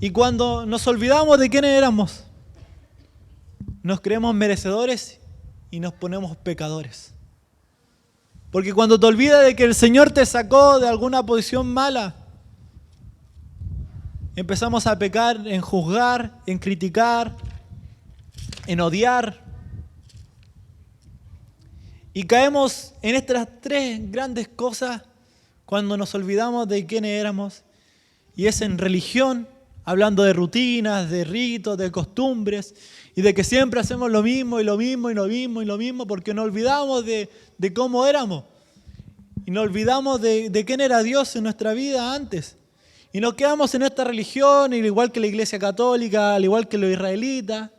Y cuando nos olvidamos de quiénes éramos, nos creemos merecedores y nos ponemos pecadores. Porque cuando te olvidas de que el Señor te sacó de alguna posición mala, empezamos a pecar en juzgar, en criticar, en odiar. Y caemos en estas tres grandes cosas cuando nos olvidamos de quiénes éramos. Y es en religión, hablando de rutinas, de ritos, de costumbres, y de que siempre hacemos lo mismo y lo mismo y lo mismo y lo mismo, porque nos olvidamos de cómo éramos. Y nos olvidamos de quién era Dios en nuestra vida antes. Y nos quedamos en esta religión, al igual que la Iglesia Católica, al igual que los israelitas.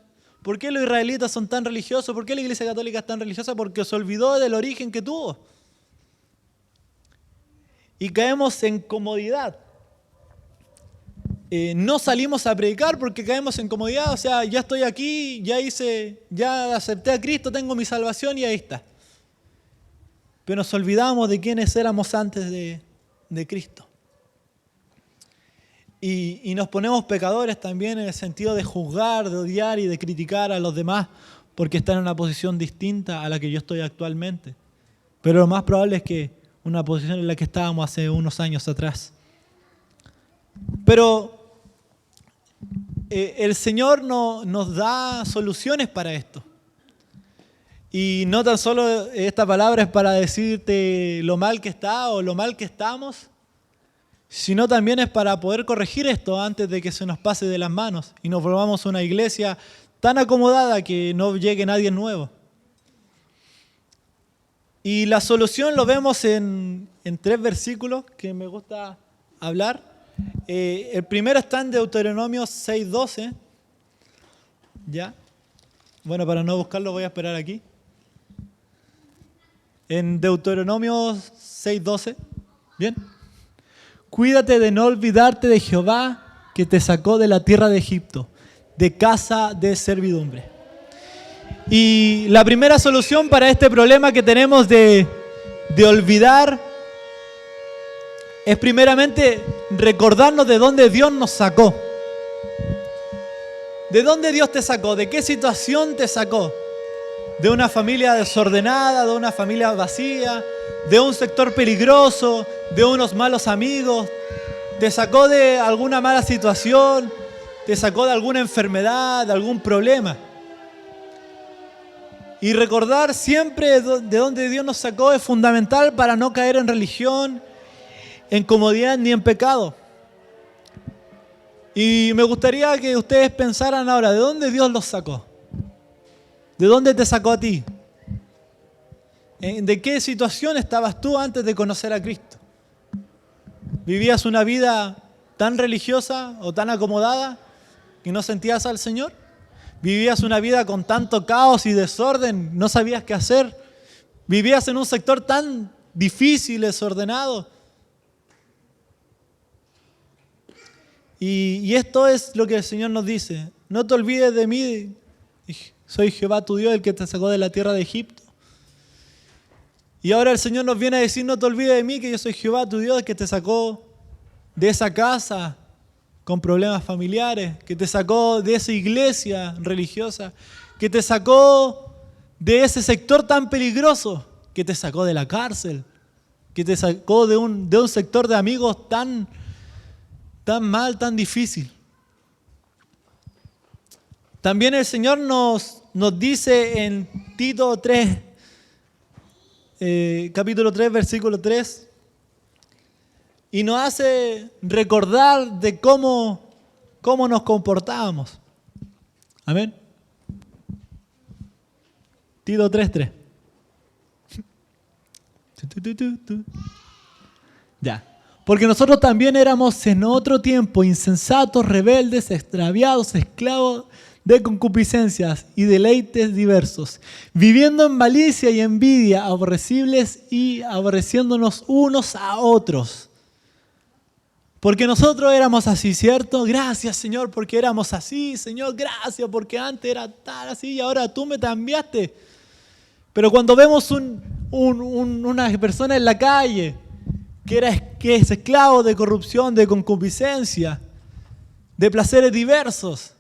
¿Por qué los israelitas son tan religiosos? ¿Por qué la Iglesia Católica es tan religiosa? Porque se olvidó del origen que tuvo. Y caemos en comodidad. No salimos a predicar porque caemos en comodidad. O sea, ya estoy aquí, ya acepté a Cristo, tengo mi salvación y ahí está. Pero nos olvidamos de quiénes éramos antes de Cristo. Y nos ponemos pecadores también en el sentido de juzgar, de odiar y de criticar a los demás porque están en una posición distinta a la que yo estoy actualmente. Pero lo más probable es que una posición en la que estábamos hace unos años atrás. Pero el Señor nos da soluciones para esto. Y no tan solo esta palabra es para decirte lo mal que está o lo mal que estamos, sino también es para poder corregir esto antes de que se nos pase de las manos y nos volvamos una iglesia tan acomodada que no llegue nadie nuevo. Y la solución lo vemos en 3 versículos que me gusta hablar. El primero está en Deuteronomio 6:12. ¿Ya? Bueno, para no buscarlo voy a esperar aquí. En Deuteronomio 6:12. ¿Bien? Cuídate de no olvidarte de Jehová que te sacó de la tierra de Egipto, de casa de servidumbre. Y la primera solución para este problema que tenemos de olvidar es primeramente recordarnos de dónde Dios nos sacó. ¿De dónde Dios te sacó? ¿De qué situación te sacó? ¿De una familia desordenada, de una familia vacía, de un sector peligroso, de unos malos amigos? ¿Te sacó de alguna mala situación? ¿Te sacó de alguna enfermedad, de algún problema? Y recordar siempre de dónde Dios nos sacó es fundamental para no caer en religión, en comodidad ni en pecado. Y me gustaría que ustedes pensaran ahora, ¿de dónde Dios los sacó? ¿De dónde te sacó a ti? ¿De qué situación estabas tú antes de conocer a Cristo? ¿Vivías una vida tan religiosa o tan acomodada que no sentías al Señor? ¿Vivías una vida con tanto caos y desorden? ¿No sabías qué hacer? ¿Vivías en un sector tan difícil, desordenado? Y esto es lo que el Señor nos dice. No te olvides de mí. Soy Jehová tu Dios, el que te sacó de la tierra de Egipto. Y ahora el Señor nos viene a decir, no te olvides de mí, que yo soy Jehová tu Dios, el que te sacó de esa casa con problemas familiares, que te sacó de esa iglesia religiosa, que te sacó de ese sector tan peligroso, que te sacó de la cárcel, que te sacó de un sector de amigos tan mal, tan difícil. También el Señor nos dice en Tito 3, capítulo 3, versículo 3, y nos hace recordar de cómo nos comportábamos. Amén. Tito 3:3. Ya. Porque nosotros también éramos en otro tiempo insensatos, rebeldes, extraviados, esclavos de concupiscencias y deleites diversos, viviendo en malicia y envidia, aborrecibles y aborreciéndonos unos a otros. Porque nosotros éramos así, ¿cierto? Gracias, Señor, porque éramos así. Señor, gracias, porque antes era tal así y ahora tú me cambiaste. Pero cuando vemos una persona en la calle que es esclavo de corrupción, de concupiscencia, de placeres diversos,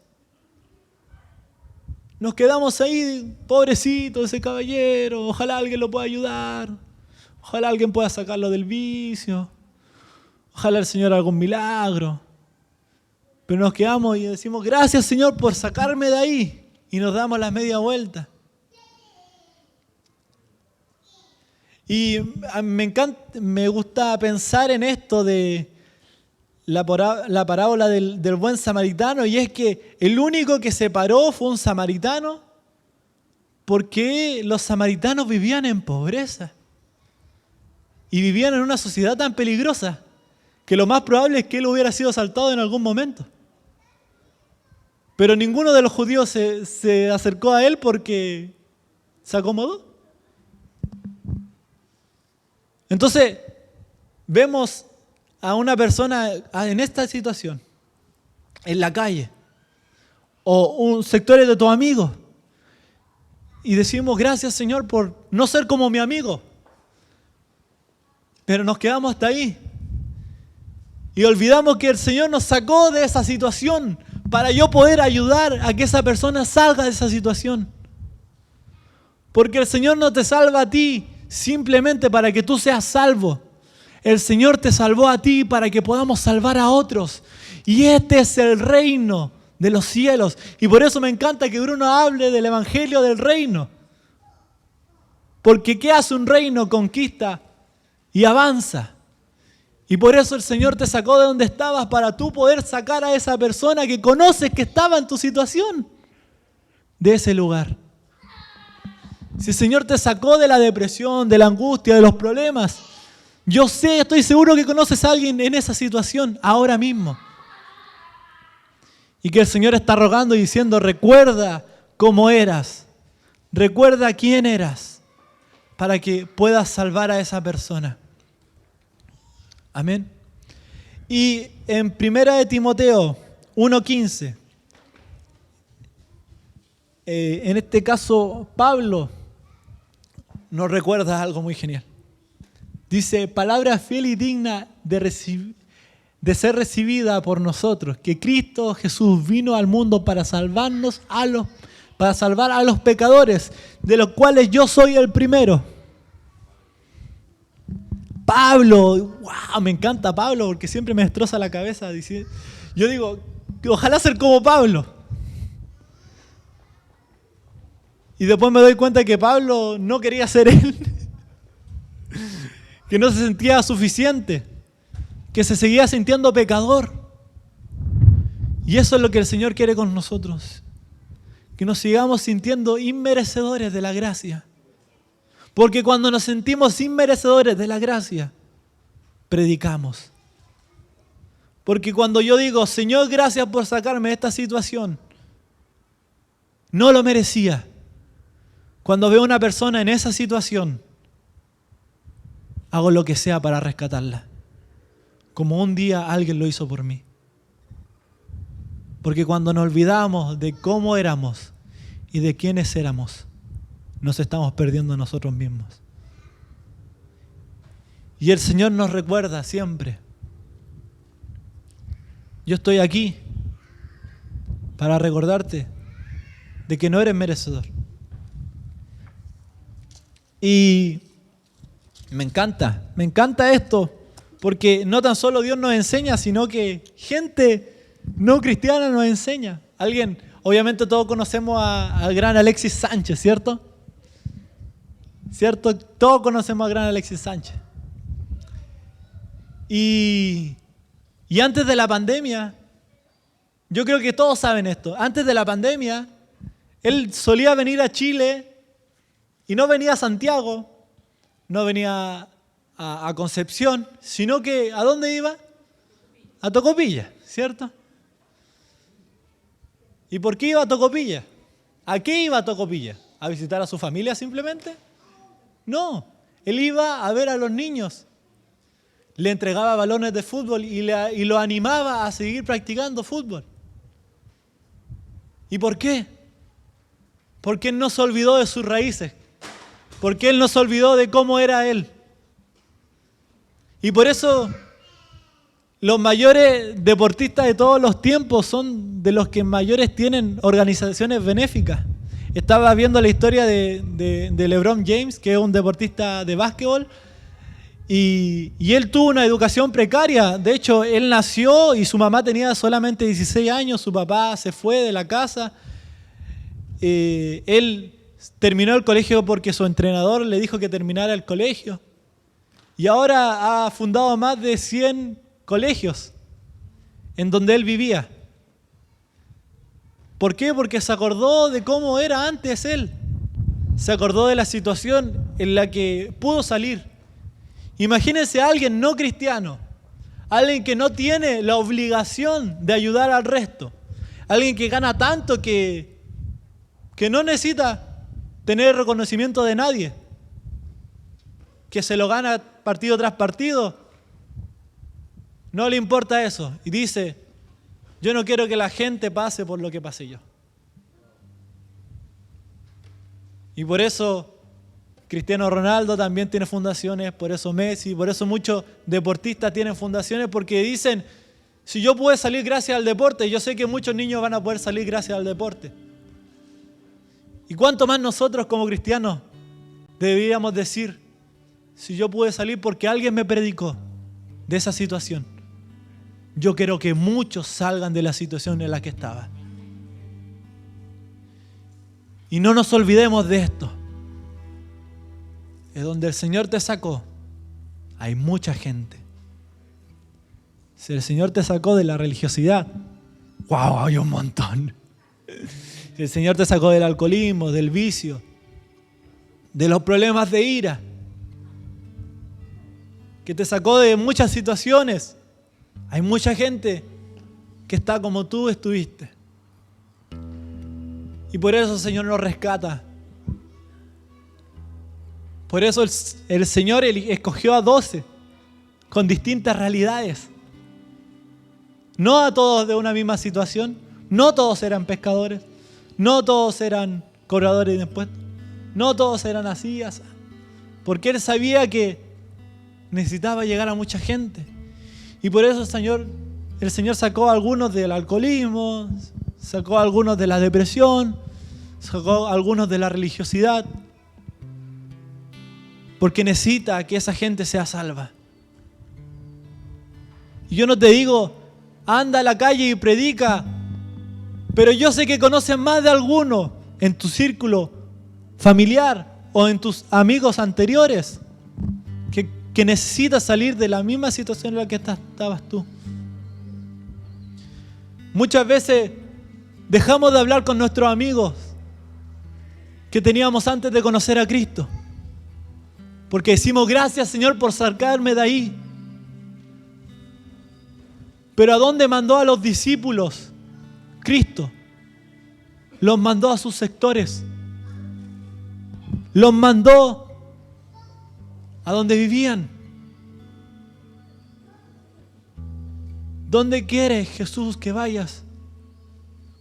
nos quedamos ahí, pobrecito ese caballero, ojalá alguien lo pueda ayudar, ojalá alguien pueda sacarlo del vicio, ojalá el Señor haga un milagro. Pero nos quedamos y decimos, gracias Señor por sacarme de ahí, y nos damos la media vuelta. Y me gusta pensar en esto de la parábola del buen samaritano, y es que el único que se paró fue un samaritano, porque los samaritanos vivían en pobreza y vivían en una sociedad tan peligrosa que lo más probable es que él hubiera sido asaltado en algún momento. Pero ninguno de los judíos se acercó a él porque se acomodó. Entonces, vemos a una persona en esta situación, en la calle, o un sector de tus amigos, y decimos, gracias Señor por no ser como mi amigo. Pero nos quedamos hasta ahí. Y olvidamos que el Señor nos sacó de esa situación para yo poder ayudar a que esa persona salga de esa situación. Porque el Señor no te salva a ti simplemente para que tú seas salvo. El Señor te salvó a ti para que podamos salvar a otros. Y este es el reino de los cielos. Y por eso me encanta que Bruno hable del evangelio del reino. Porque ¿qué hace un reino? Conquista y avanza. Y por eso el Señor te sacó de donde estabas para tú poder sacar a esa persona que conoces que estaba en tu situación de ese lugar. Si el Señor te sacó de la depresión, de la angustia, de los problemas, yo sé, estoy seguro que conoces a alguien en esa situación ahora mismo. Y que el Señor está rogando y diciendo, recuerda cómo eras, recuerda quién eras, para que puedas salvar a esa persona. Amén. Y en 1 Timoteo 1:15, en este caso Pablo nos recuerda algo muy genial. Dice, palabra fiel y digna de ser recibida por nosotros, que Cristo Jesús vino al mundo para salvar a los pecadores, de los cuales yo soy el primero. Pablo, wow, me encanta Pablo porque siempre me destroza la cabeza. Yo digo, ojalá ser como Pablo. Y después me doy cuenta que Pablo no quería ser él, que no se sentía suficiente, que se seguía sintiendo pecador. Y eso es lo que el Señor quiere con nosotros, que nos sigamos sintiendo inmerecedores de la gracia. Porque cuando nos sentimos inmerecedores de la gracia, predicamos. Porque cuando yo digo, Señor, gracias por sacarme de esta situación, no lo merecía. Cuando veo a una persona en esa situación, hago lo que sea para rescatarla. Como un día alguien lo hizo por mí. Porque cuando nos olvidamos de cómo éramos y de quiénes éramos, nos estamos perdiendo a nosotros mismos. Y el Señor nos recuerda siempre. Yo estoy aquí para recordarte de que no eres merecedor. Y me encanta esto, porque no tan solo Dios nos enseña, sino que gente no cristiana nos enseña. Obviamente todos conocemos al gran Alexis Sánchez, ¿cierto? ¿Cierto? Todos conocemos al gran Alexis Sánchez. Y antes de la pandemia, yo creo que todos saben esto, antes de la pandemia, él solía venir a Chile y no venía a Santiago, no venía a Concepción, sino que ¿a dónde iba? A Tocopilla, ¿cierto? ¿Y por qué iba a Tocopilla? ¿A qué iba a Tocopilla? ¿A visitar a su familia simplemente? No, él iba a ver a los niños. Le entregaba balones de fútbol y lo animaba a seguir practicando fútbol. ¿Y por qué? Porque él no se olvidó de sus raíces. Porque él no se olvidó de cómo era él. Y por eso los mayores deportistas de todos los tiempos son de los que mayores tienen organizaciones benéficas. Estaba viendo la historia de LeBron James, que es un deportista de básquetbol, y él tuvo una educación precaria. De hecho, él nació y su mamá tenía solamente 16 años, su papá se fue de la casa. Él terminó el colegio porque su entrenador le dijo que terminara el colegio. Y ahora ha fundado más de 100 colegios en donde él vivía. ¿Por qué? Porque se acordó de cómo era antes él. Se acordó de la situación en la que pudo salir. Imagínense a alguien no cristiano, alguien que no tiene la obligación de ayudar al resto, alguien que gana tanto que no necesita tener reconocimiento de nadie, que se lo gana partido tras partido, no le importa eso. Y dice, yo no quiero que la gente pase por lo que pasé yo. Y por eso Cristiano Ronaldo también tiene fundaciones, por eso Messi, por eso muchos deportistas tienen fundaciones, porque dicen, si yo pude salir gracias al deporte, yo sé que muchos niños van a poder salir gracias al deporte. ¿Y cuánto más nosotros como cristianos deberíamos decir, si yo pude salir porque alguien me predicó de esa situación? Yo quiero que muchos salgan de la situación en la que estaba. Y no nos olvidemos de esto. Es donde el Señor te sacó, hay mucha gente. Si el Señor te sacó de la religiosidad, ¡wow! Hay un montón. Si el Señor te sacó del alcoholismo, del vicio, de los problemas de ira, que te sacó de muchas situaciones, hay mucha gente que está como tú estuviste. Y por eso el Señor nos rescata. Por eso el Señor escogió a 12 con distintas realidades. No a todos de una misma situación. No todos eran pescadores. No todos eran cobradores de impuestos. No todos eran así. Porque Él sabía que necesitaba llegar a mucha gente. Y por eso el Señor sacó a algunos del alcoholismo, sacó a algunos de la depresión, sacó a algunos de la religiosidad. Porque necesita que esa gente sea salva. Y yo no te digo, anda a la calle y predica, pero yo sé que conoces más de alguno en tu círculo familiar o en tus amigos anteriores que necesitas salir de la misma situación en la que estabas tú. Muchas veces dejamos de hablar con nuestros amigos que teníamos antes de conocer a Cristo. Porque decimos, gracias Señor por sacarme de ahí. Pero ¿a dónde mandó a los discípulos Cristo? Los mandó a sus sectores. Los mandó a donde vivían. ¿Dónde quieres, Jesús, que vayas?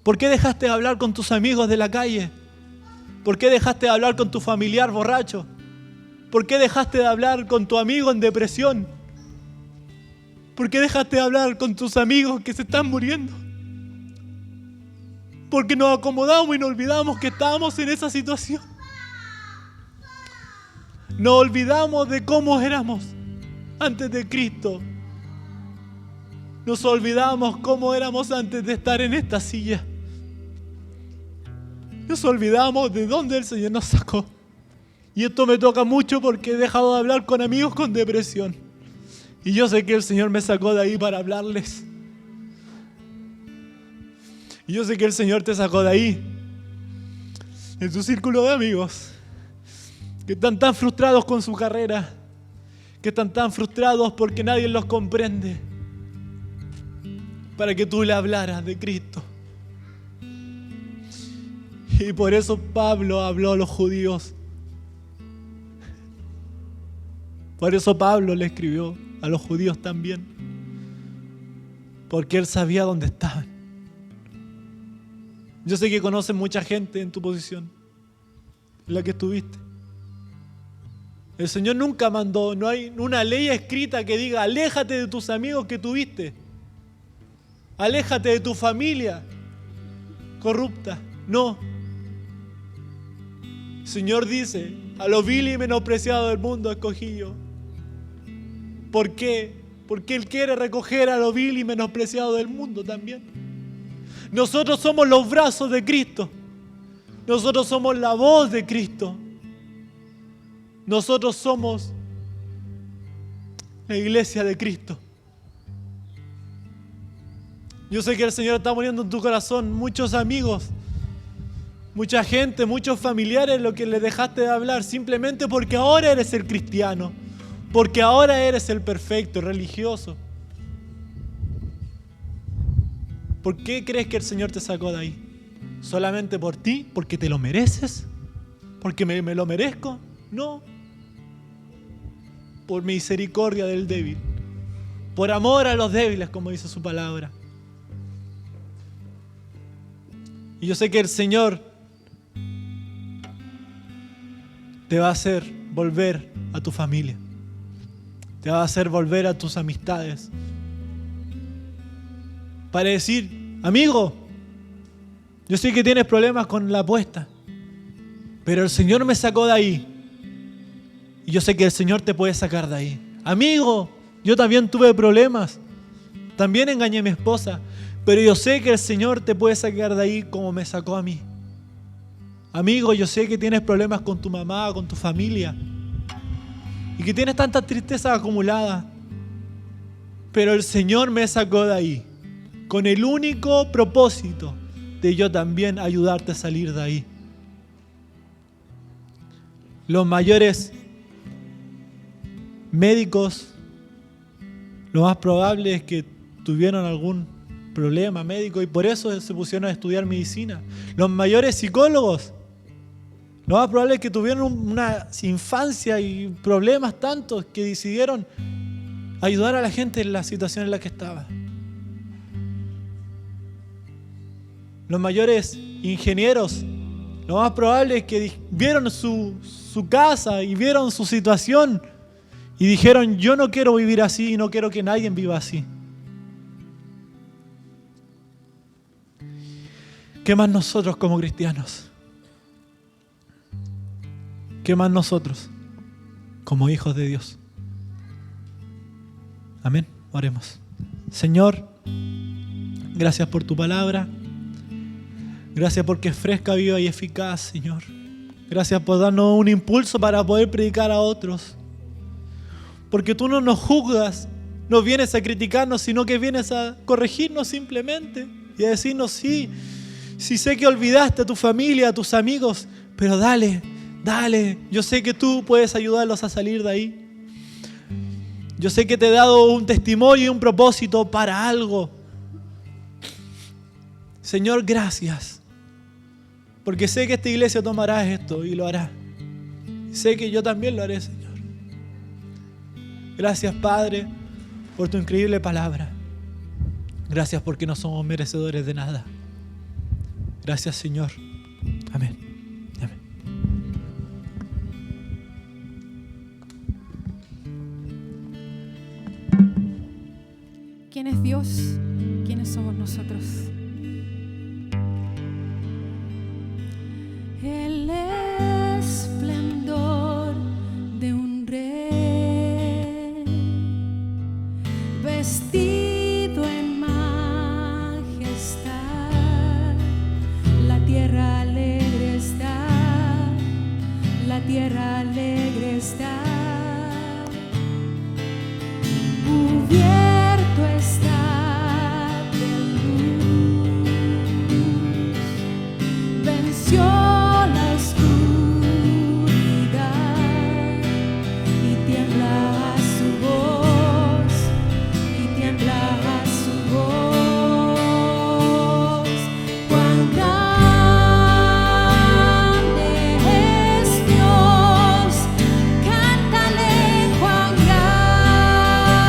¿Por qué dejaste de hablar con tus amigos de la calle? ¿Por qué dejaste de hablar con tu familiar borracho? ¿Por qué dejaste de hablar con tu amigo en depresión? ¿Por qué dejaste de hablar con tus amigos que se están muriendo? Porque nos acomodamos y nos olvidamos que estábamos en esa situación. Nos olvidamos de cómo éramos antes de Cristo. Nos olvidamos cómo éramos antes de estar en esta silla. Nos olvidamos de dónde el Señor nos sacó. Y esto me toca mucho porque he dejado de hablar con amigos con depresión. Y yo sé que el Señor me sacó de ahí para hablarles. Y yo sé que el Señor te sacó de ahí, en tu círculo de amigos, que están tan frustrados con su carrera, que están tan frustrados porque nadie los comprende, para que tú le hablaras de Cristo. Y por eso Pablo habló a los judíos. Por eso Pablo le escribió a los judíos también. Porque él sabía dónde estaban. Yo sé que conoces mucha gente en tu posición, en la que estuviste. El Señor nunca mandó, no hay una ley escrita que diga, aléjate de tus amigos que tuviste. Aléjate de tu familia corrupta. No. El Señor dice, a lo vil y menospreciado del mundo escogí yo. ¿Por qué? Porque Él quiere recoger a lo vil y menospreciado del mundo también. Nosotros somos los brazos de Cristo. Nosotros somos la voz de Cristo. Nosotros somos la iglesia de Cristo. Yo sé que el Señor está poniendo en tu corazón muchos amigos, mucha gente, muchos familiares, lo que le dejaste de hablar, simplemente porque ahora eres el cristiano, porque ahora eres el perfecto, religioso. ¿Por qué crees que el Señor te sacó de ahí? ¿Solamente por ti? ¿Porque te lo mereces? ¿Porque me lo merezco? No. Por misericordia del débil. Por amor a los débiles, como dice su palabra. Y yo sé que el Señor te va a hacer volver a tu familia. Te va a hacer volver a tus amistades. Para decir, amigo, yo sé que tienes problemas con la apuesta, pero el Señor me sacó de ahí. Y yo sé que el Señor te puede sacar de ahí. Amigo, yo también tuve problemas. También engañé a mi esposa. Pero yo sé que el Señor te puede sacar de ahí como me sacó a mí. Amigo, yo sé que tienes problemas con tu mamá, con tu familia. Y que tienes tanta tristeza acumulada. Pero el Señor me sacó de ahí. Con el único propósito de yo también ayudarte a salir de ahí. Los mayores médicos, lo más probable es que tuvieron algún problema médico y por eso se pusieron a estudiar medicina. Los mayores psicólogos, lo más probable es que tuvieron una infancia y problemas tantos que decidieron ayudar a la gente en la situación en la que estaba. Los mayores ingenieros, lo más probable es que vieron su casa y vieron su situación y dijeron, yo no quiero vivir así y no quiero que nadie viva así. ¿Qué más nosotros como cristianos? ¿Qué más nosotros como hijos de Dios? Amén. Oremos. Señor, gracias por tu palabra. Gracias porque es fresca, viva y eficaz, Señor. Gracias por darnos un impulso para poder predicar a otros. Porque tú no nos juzgas, no vienes a criticarnos, sino que vienes a corregirnos simplemente y a decirnos, sí sé que olvidaste a tu familia, a tus amigos, pero dale, yo sé que tú puedes ayudarlos a salir de ahí. Yo sé que te he dado un testimonio y un propósito para algo. Señor, gracias. Porque sé que esta iglesia tomará esto y lo hará. Sé que yo también lo haré, Señor. Gracias, Padre, por tu increíble palabra. Gracias porque no somos merecedores de nada. Gracias, Señor. Amén. Amén. ¿Quién es Dios? ¿Quiénes somos nosotros? El esplendor de un rey vestido en majestad. La tierra alegre está, la tierra alegre está. Cubierto está de luz, venció la oscuridad y tiembla a su voz, y tiembla a su voz. Cuán grande es Dios, cántale cuán grande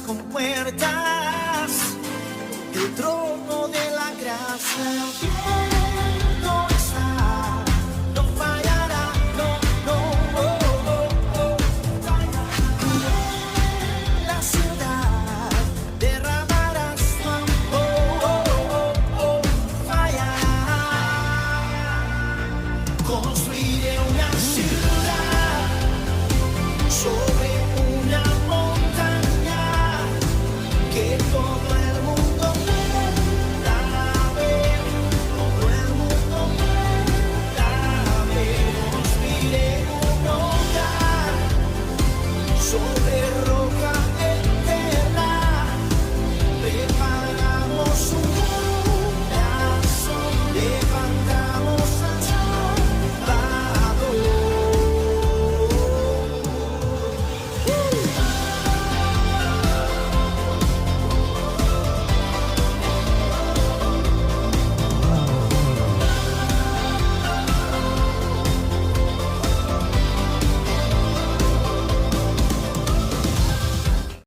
con puertas, el trono de la gracia.